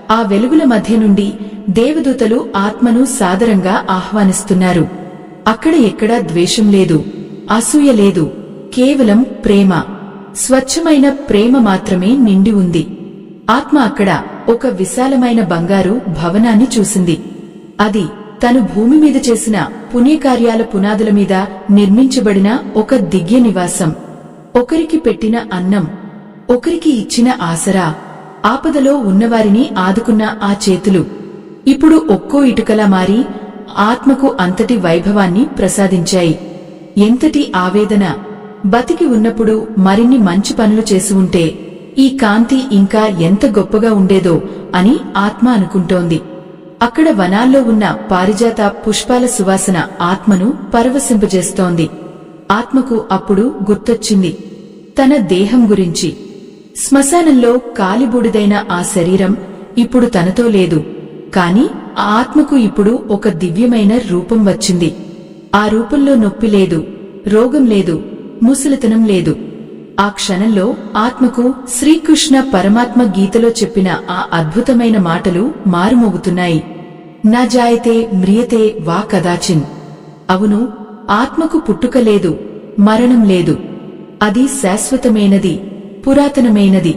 ఆ వెలుగుల మధ్య నుండి దేవదూతలు ఆత్మను సాదరంగా ఆహ్వానిస్తున్నారు. అక్కడ ఎక్కడా ద్వేషం లేదు, అసూయ లేదు, కేవలం ప్రేమ, స్వచ్ఛమైన ప్రేమ మాత్రమే నిండి ఉంది. ఆత్మ అక్కడ ఒక విశాలమైన బంగారు భవనాన్ని చూసింది. అది తను భూమి మీద చేసిన పుణ్యకార్యాల పునాదుల మీద నిర్మించబడిన ఒక దివ్య నివాసం. ఒకరికి పెట్టిన అన్నం, ఒకరికి ఇచ్చిన ఆసరా, ఆపదలో ఉన్నవారిని ఆదుకున్న ఆ చేతులు ఇప్పుడు ఒక్కో ఇటుకలా మారి ఆత్మకు అంతటి వైభవాన్ని ప్రసాదించాయి. ఎంతటి ఆవేదన! బతికి ఉన్నప్పుడు మరిన్ని మంచి పనులు చేసి ఉంటే ఈ కాంతి ఇంకా ఎంత గొప్పగా ఉండేదో అని ఆత్మ అనుకుంటోంది. అక్కడ వనాల్లో ఉన్న పారిజాత పుష్పాల సువాసన ఆత్మను పరవశింపజేస్తోంది. ఆత్మకు అప్పుడు గుర్తొచ్చింది తన దేహం గురించి. శ్మశానంలో కాలిబూడిదైన ఆ శరీరం ఇప్పుడు తనతో లేదు. కాని ఆ ఆత్మకు ఇప్పుడు ఒక దివ్యమైన రూపం వచ్చింది. ఆ రూపంలో నొప్పి లేదు, రోగం లేదు, ముసలితనం లేదు. ఆ క్షణంలో ఆత్మకు శ్రీకృష్ణ పరమాత్మ గీతలో చెప్పిన ఆ అద్భుతమైన మాటలు మారుమోగుతున్నాయి. నా జాయతే మ్రియతే వా కదాచిన్. అవును, ఆత్మకు పుట్టుక లేదు, మరణం లేదు. అది శాశ్వతమైనది, పురాతనమైనది.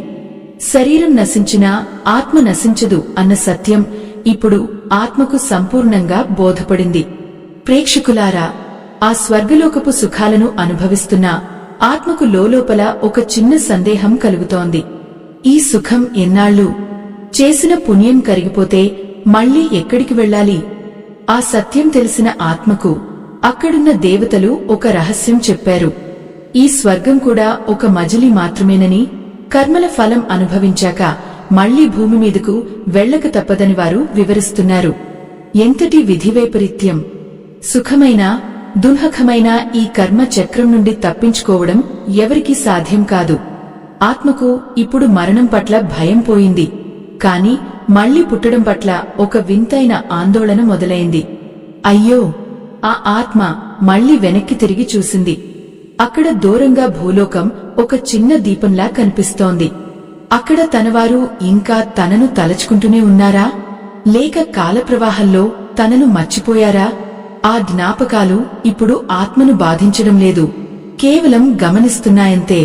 శరీరం నశించినా ఆత్మ నశించదు అన్న సత్యం ఇప్పుడు ఆత్మకు సంపూర్ణంగా బోధపడింది. ప్రేక్షకులారా, ఆ స్వర్గలోకపు సుఖాలను అనుభవిస్తున్న ఆత్మకు లోలోపల ఒక చిన్న సందేహం కలుగుతోంది. ఈ సుఖం ఎన్నాళ్ళు? చేసిన పుణ్యం కరిగిపోతే మళ్లీ ఎక్కడికి వెళ్ళాలి? ఆ సత్యం తెలిసిన ఆత్మకు అక్కడున్న దేవతలు ఒక రహస్యం చెప్పారు. ఈ స్వర్గం కూడా ఒక మజిలీ మాత్రమేనని, కర్మల ఫలం అనుభవించాక మళ్లీ భూమి మీదకు వెళ్లక తప్పదని వారు వివరిస్తున్నారు. ఎంతటి విధివైపరీత్యం! సుఖమైన, దుఃఖమైన ఈ కర్మ చక్రం నుండి తప్పించుకోవడం ఎవరికీ సాధ్యం కాదు. ఆత్మకు ఇప్పుడు మరణం పట్ల భయం పోయింది. కాని మళ్లీ పుట్టడం పట్ల ఒక వింతైన ఆందోళన మొదలైంది. అయ్యో! ఆ ఆత్మ మళ్లీ వెనక్కి తిరిగి చూసింది. అక్కడ దూరంగా భూలోకం ఒక చిన్న దీపంలా కనిపిస్తోంది. అక్కడ తనవారు ఇంకా తనను తలచుకుంటూనే ఉన్నారా? లేక కాలప్రవాహంలో తనను మర్చిపోయారా? ఆ జ్ఞాపకాలు ఇప్పుడు ఆత్మను బాధించడం లేదు, కేవలం గమనిస్తున్నాయంతే.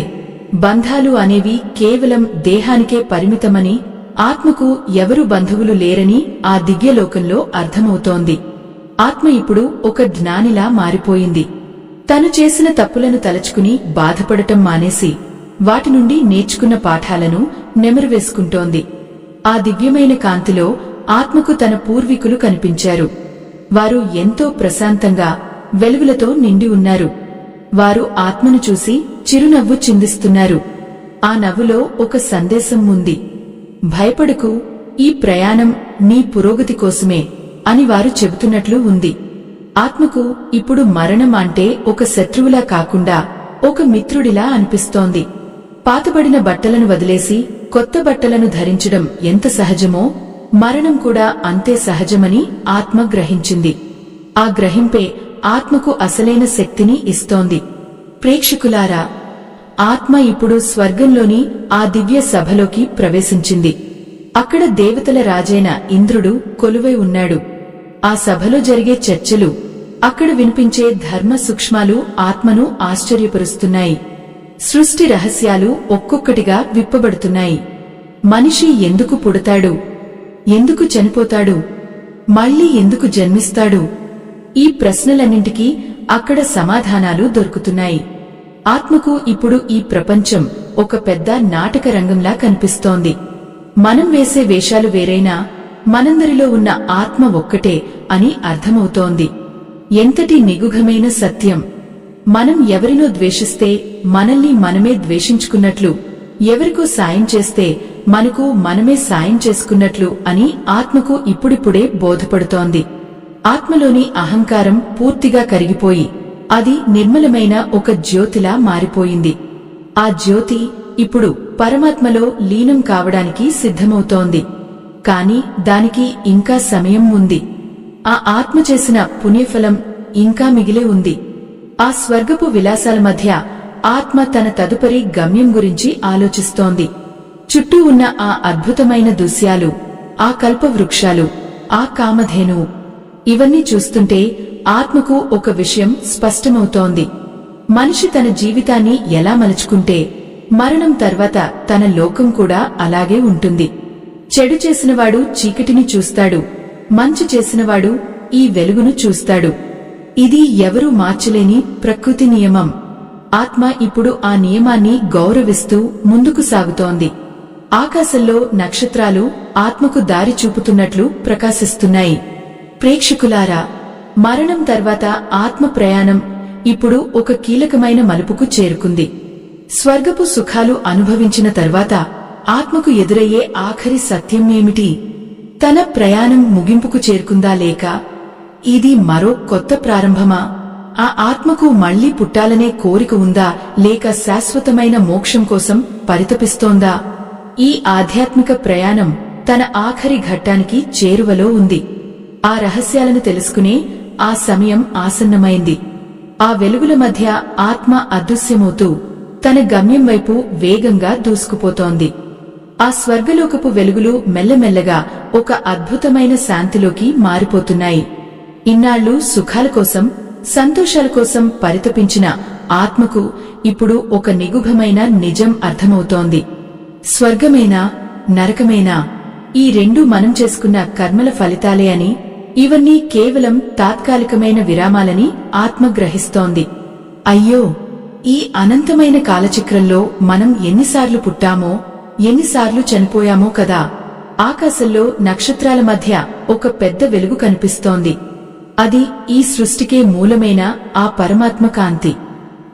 బంధాలు అనేవి కేవలం దేహానికే పరిమితమని, ఆత్మకు ఎవరు బంధువులు లేరని ఆ దివ్యలోకంలో అర్థమవుతోంది. ఆత్మ ఇప్పుడు ఒక జ్ఞానిలా మారిపోయింది. తను చేసిన తప్పులను తలచుకుని బాధపడటం మానేసి వాటి నుండి నేర్చుకున్న పాఠాలను నెమరువేసుకుంటోంది. ఆ దివ్యమైన కాంతిలో ఆత్మకు తన పూర్వీకులు కనిపించారు. వారు ఎంతో ప్రశాంతంగా, వెలుగులతో నిండి ఉన్నారు. వారు ఆత్మను చూసి చిరునవ్వు చిందిస్తున్నారు. ఆ నవ్వులో ఒక సందేశం ఉంది. భయపడకు, ఈ ప్రయాణం నీ పురోగతి కోసమే అని వారు చెబుతున్నట్లు ఉంది. ఆత్మకు ఇప్పుడు మరణం అంటే ఒక శత్రువులా కాకుండా ఒక మిత్రుడిలా అనిపిస్తోంది. పాతబడిన బట్టలను వదిలేసి కొత్త బట్టలను ధరించడం ఎంత సహజమో, మరణం కూడా అంతే సహజమని ఆత్మ గ్రహించింది. ఆ గ్రహింపే ఆత్మకు అసలైన శక్తిని ఇస్తోంది. ప్రేక్షకులారా, ఆత్మ ఇప్పుడు స్వర్గంలోని ఆ దివ్య సభలోకి ప్రవేశించింది. అక్కడ దేవతల రాజైన ఇంద్రుడు కొలువై ఉన్నాడు. ఆ సభలో జరిగే చర్చలు, అక్కడ వినిపించే ధర్మ సూక్ష్మాలు ఆత్మను ఆశ్చర్యపరుస్తున్నాయి. సృష్టి రహస్యాలు ఒక్కొక్కటిగా విప్పబడుతున్నాయి. మనిషి ఎందుకు పుడతాడు? ఎందుకు చనిపోతాడు? మళ్లీ ఎందుకు జన్మిస్తాడు? ఈ ప్రశ్నలన్నింటికీ అక్కడ సమాధానాలు దొరుకుతున్నాయి. ఆత్మకు ఇప్పుడు ఈ ప్రపంచం ఒక పెద్ద నాటక రంగంలా కనిపిస్తోంది. మనం వేసే వేషాలు వేరైనా మనందరిలో ఉన్న ఆత్మ ఒక్కటే అని అర్థమవుతోంది. ఎంతటి నిగూఢమైన సత్యం! మనం ఎవరినో ద్వేషిస్తే మనల్ని మనమే ద్వేషించుకున్నట్లు, ఎవరికో సాయం చేస్తే మనకు మనమే సాయం చేసుకున్నట్లు అని ఆత్మకు ఇప్పుడిప్పుడే బోధపడుతోంది. ఆత్మలోని అహంకారం పూర్తిగా కరిగిపోయి అది నిర్మలమైన ఒక జ్యోతిలా మారిపోయింది. ఆ జ్యోతి ఇప్పుడు పరమాత్మలో లీనం కావడానికి సిద్ధమవుతోంది. కాని దానికి ఇంకా సమయం ఉంది. ఆ ఆత్మ చేసిన పుణ్యఫలం ఇంకా మిగిలే ఉంది. ఆ స్వర్గపు విలాసాల మధ్య ఆత్మ తన తదుపరి గమ్యం గురించి ఆలోచిస్తోంది. చుట్టూ ఉన్న ఆ అద్భుతమైన దృశ్యాలు, ఆ కల్పవృక్షాలు, ఆ కామధేనువు, ఇవన్నీ చూస్తుంటే ఆత్మకు ఒక విషయం స్పష్టమవుతోంది. మనిషి తన జీవితాన్ని ఎలా మలుచుకుంటే మరణం తర్వాత తన లోకం కూడా అలాగే ఉంటుంది. చెడు చేసినవాడు చీకటిని చూస్తాడు, మంచి చేసినవాడు ఈ వెలుగును చూస్తాడు. ఇది ఎవరూ మార్చలేని ప్రకృతి నియమం. ఆత్మ ఇప్పుడు ఆ నియమాన్ని గౌరవిస్తూ ముందుకు సాగుతోంది. ఆకాశంలో నక్షత్రాలు ఆత్మకు దారి చూపుతున్నట్లు ప్రకాశిస్తున్నాయి. ప్రేక్షకులారా, మరణం తర్వాత ఆత్మ ప్రయాణం ఇప్పుడు ఒక కీలకమైన మలుపుకు చేరుకుంది. స్వర్గపు సుఖాలు అనుభవించిన తర్వాత ఆత్మకు ఎదురయ్యే ఆఖరి సత్యం ఏమిటి? తన ప్రయాణం ముగింపుకు చేరుకుందా, లేక ఇది మరో కొత్త ప్రారంభమా? ఆ ఆత్మకు మళ్లీ పుట్టాలనే కోరిక ఉందా, లేక శాశ్వతమైన మోక్షం కోసం పరితపిస్తోందా? ఈ ఆధ్యాత్మిక ప్రయాణం తన ఆఖరి ఘట్టానికి చేరువలో ఉంది. ఆ రహస్యాలను తెలుసుకునే ఆ సమయం ఆసన్నమైంది. ఆ వెలుగుల మధ్య ఆత్మ అదృశ్యమవుతూ తన గమ్యం వైపు వేగంగా దూసుకుపోతోంది. ఆ స్వర్గలోకపు వెలుగులు మెల్లమెల్లగా ఒక అద్భుతమైన శాంతిలోకి మారిపోతున్నాయి. ఇన్నాళ్లు సుఖాల కోసం, సంతోషాల కోసం పరితపించిన ఆత్మకు ఇప్పుడు ఒక నిగూఢమైన నిజం అర్థమవుతోంది. స్వర్గమేనా, నరకమేనా, ఈ రెండూ మనం చేసుకున్న కర్మల ఫలితాలే అని, ఇవన్నీ కేవలం తాత్కాలికమైన విరామాలని ఆత్మ గ్రహిస్తోంది. అయ్యో, ఈ అనంతమైన కాలచక్రంలో మనం ఎన్నిసార్లు పుట్టామో, ఎన్నిసార్లు చనిపోయామో కదా. ఆకాశంలో నక్షత్రాల మధ్య ఒక పెద్ద వెలుగు కనిపిస్తోంది. అది ఈ సృష్టికే మూలమైన ఆ పరమాత్మ కాంతి.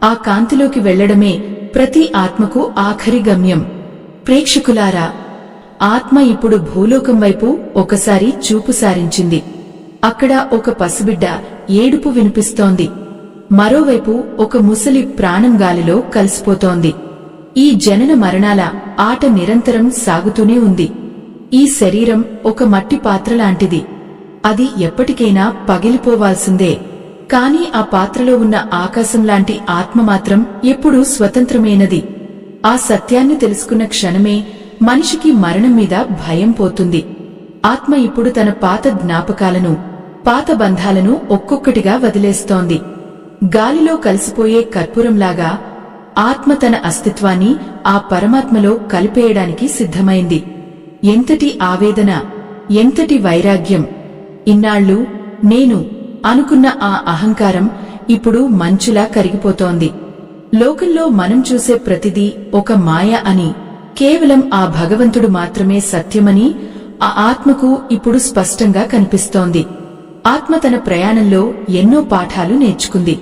ఆ కాంతిలోకి వెళ్లడమే ప్రతి ఆత్మకు ఆఖరి గమ్యం. ప్రేక్షకులారా, ఆత్మ ఇప్పుడు భూలోకం వైపు ఒకసారి చూపు సారించింది. అక్కడ ఒక పసిబిడ్డ ఏడుపు వినిపిస్తోంది. మరోవైపు ఒక ముసలి ప్రాణం గాలిలో కలిసిపోతోంది. ఈ జనన మరణాల ఆట నిరంతరం సాగుతూనే ఉంది. ఈ శరీరం ఒక మట్టి పాత్రలాంటిది. అది ఎప్పటికైనా పగిలిపోవాల్సిందే. కాని ఆ పాత్రలో ఉన్న ఆకాశంలాంటి ఆత్మ మాత్రం ఎప్పుడూ స్వతంత్రమైనది. ఆ సత్యాన్ని తెలుసుకున్న క్షణమే మనిషికి మరణం మీద భయం పోతుంది. ఆత్మ ఇప్పుడు తన పాత జ్ఞాపకాలను, పాత బంధాలను ఒక్కొక్కటిగా వదిలేస్తోంది. గాలిలో కలిసిపోయే కర్పూరంలాగా ఆత్మ తన అస్తిత్వాన్ని ఆ పరమాత్మలో కలిపేయడానికి సిద్ధమైంది. ఎంతటి ఆవేదన, ఎంతటి వైరాగ్యం! ఇన్నాళ్లు నేను అనుకున్న ఆ అహంకారం ఇప్పుడు మంచులా కరిగిపోతోంది. లోకంలో మనం చూసే ప్రతిదీ ఒక మాయ అని, కేవలం ఆ భగవంతుడు మాత్రమే సత్యమని ఆ ఆత్మకు ఇప్పుడు స్పష్టంగా కనిపిస్తోంది. ఆత్మ తన ప్రయాణంలో ఎన్నో పాఠాలు నేర్చుకుంది.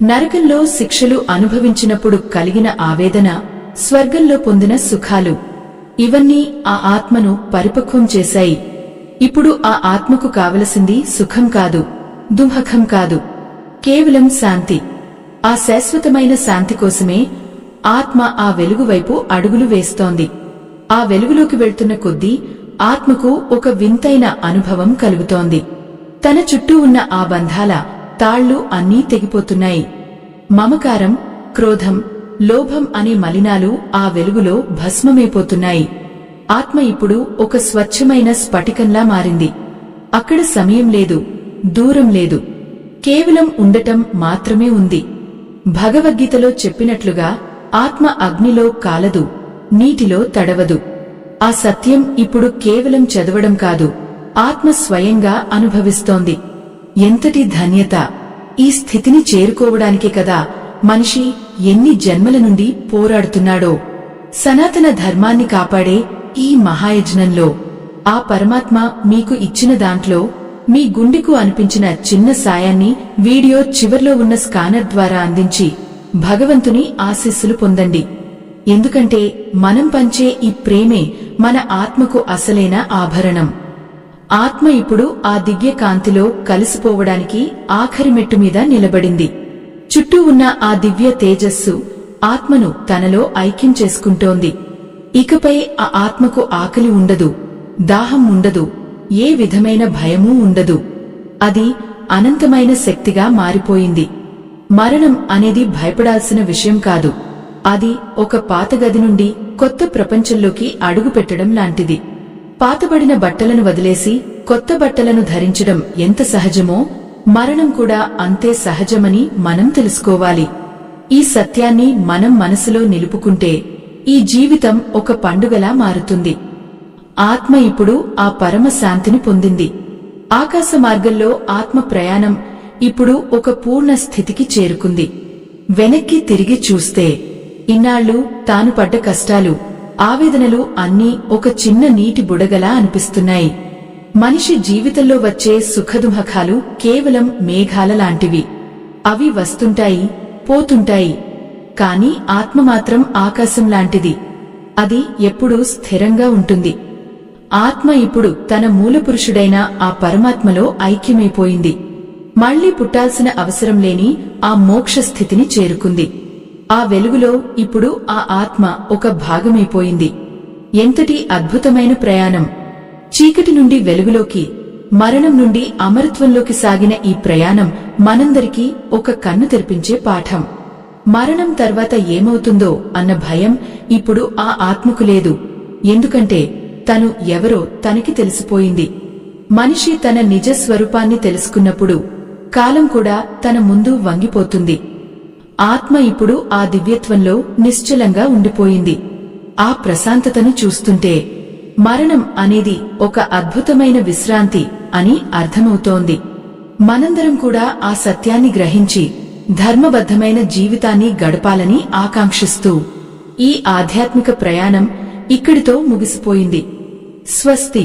నరకంలో శిక్షలు అనుభవించినప్పుడు కలిగిన ఆవేదన, స్వర్గంలో పొందిన సుఖాలు, ఇవన్నీ ఆ ఆత్మను పరిపక్వం చేశాయి. ఇప్పుడు ఆ ఆత్మకు కావలసింది సుఖం కాదు, దుఃఖం కాదు, కేవలం శాంతి. ఆ శాశ్వతమైన శాంతి కోసమే ఆత్మ ఆ వెలుగు వైపు అడుగులు వేస్తోంది. ఆ వెలుగులోకి వెళ్తున్న కొద్దీ ఆత్మకు ఒక వింతైన అనుభవం కలుగుతోంది. తన చుట్టూ ఉన్న ఆ బంధాల తాళ్లు అన్నీ తెగిపోతున్నాయి. మమకారం, క్రోధం, లోభం అనే మలినాలు ఆ వెలుగులో భస్మమైపోతున్నాయి. ఆత్మ ఇప్పుడు ఒక స్వచ్ఛమైన స్ఫటికంలా మారింది. అక్కడ సమయం లేదు, దూరం లేదు, కేవలం ఉండటం మాత్రమే ఉంది. భగవద్గీతలో చెప్పినట్లుగా ఆత్మ అగ్నిలో కాలదు, నీటిలో తడవదు. ఆ సత్యం ఇప్పుడు కేవలం చదవడం కాదు, ఆత్మ స్వయంగా అనుభవిస్తోంది. ఎంతటి ధన్యత! ఈ స్థితిని చేరుకోవడానికే కదా మనిషి ఎన్ని జన్మల నుండి పోరాడుతున్నాడో. సనాతన ధర్మాన్ని కాపాడే ఈ మహాయజ్ఞంలో ఆ పరమాత్మ మీకు ఇచ్చిన దాంట్లో మీ గుండెకు అనిపించిన చిన్న సాయాన్ని వీడియో చివర్లో ఉన్న స్కానర్ ద్వారా అందించి భగవంతుని ఆశీస్సులు పొందండి. ఎందుకంటే మనం పంచే ఈ ప్రేమే మన ఆత్మకు అసలైన ఆభరణం. ఆత్మ ఇప్పుడు ఆ దివ్య కాంతిలో కలిసిపోవడానికి ఆఖరి మెట్టు మీద నిలబడింది. చుట్టూ ఉన్న ఆ దివ్య తేజస్సు ఆత్మను తనలో ఐక్యం చేసుకుంటోంది. ఇకపై ఆ ఆత్మకు ఆకలి ఉండదు, దాహం ఉండదు, ఏ విధమైన భయమూ ఉండదు. అది అనంతమైన శక్తిగా మారిపోయింది. మరణం అనేది భయపడాల్సిన విషయం కాదు. అది ఒక పాత గది నుండి కొత్త ప్రపంచంలోకి అడుగుపెట్టడం లాంటిది. పాతబడిన బట్టలను వదిలేసి కొత్త బట్టలను ధరించడం ఎంత సహజమో మరణం కూడా అంతే సహజమని మనం తెలుసుకోవాలి. ఈ సత్యాన్ని మనం మనసులో నిలుపుకుంటే ఈ జీవితం ఒక పండుగలా మారుతుంది. ఆత్మ ఇప్పుడు ఆ పరమ శాంతిని పొందింది. ఆకాశ మార్గంలో ఆత్మ ప్రయాణం ఇప్పుడు ఒక పూర్ణ స్థితికి చేరుకుంది. వెనక్కి తిరిగి చూస్తే ఇన్నాళ్లు తాను పడ్డ కష్టాలు, ఆవేదనలు అన్నీ ఒక చిన్న నీటి బుడగలా అనిపిస్తున్నాయి. మనిషి జీవితంలో వచ్చే సుఖదుఃఖాలు కేవలం మేఘాల లాంటివి. అవి వస్తుంటాయి, పోతుంటాయి. కాని ఆత్మ మాత్రం ఆకాశం లాంటిది. అది ఎప్పుడూ స్థిరంగా ఉంటుంది. ఆత్మ ఇప్పుడు తన మూలపురుషుడైన ఆ పరమాత్మలో ఐక్యమైపోయింది. మళ్లీ పుట్టాల్సిన అవసరం లేని ఆ మోక్ష స్థితిని చేరుకుంది. ఆ వెలుగులో ఇప్పుడు ఆ ఆత్మ ఒక భాగమైపోయింది. ఎంతటి అద్భుతమైన ప్రయాణం! చీకటి నుండి వెలుగులోకి, మరణం నుండి అమరత్వంలోకి సాగిన ఈ ప్రయాణం మనందరికీ ఒక కన్ను తెరిపించే పాఠం. మరణం తర్వాత ఏమవుతుందో అన్న భయం ఇప్పుడు ఆ ఆత్మకు లేదు. ఎందుకంటే తను ఎవరో తనకి తెలిసిపోయింది. మనిషి తన నిజ స్వరూపాన్ని తెలుసుకున్నప్పుడు కాలం కూడా తన ముందు వంగిపోతుంది. ఆత్మ ఇప్పుడు ఆ దివ్యత్వంలో నిశ్చలంగా ఉండిపోయింది. ఆ ప్రశాంతతను చూస్తుంటే మరణం అనేది ఒక అద్భుతమైన విశ్రాంతి అని అర్థమవుతోంది. మనందరం కూడా ఆ సత్యాన్ని గ్రహించి ధర్మబద్ధమైన జీవితాన్ని గడపాలని ఆకాంక్షిస్తూ ఈ ఆధ్యాత్మిక ప్రయాణం ఇక్కడితో ముగిసిపోయింది. స్వస్తి.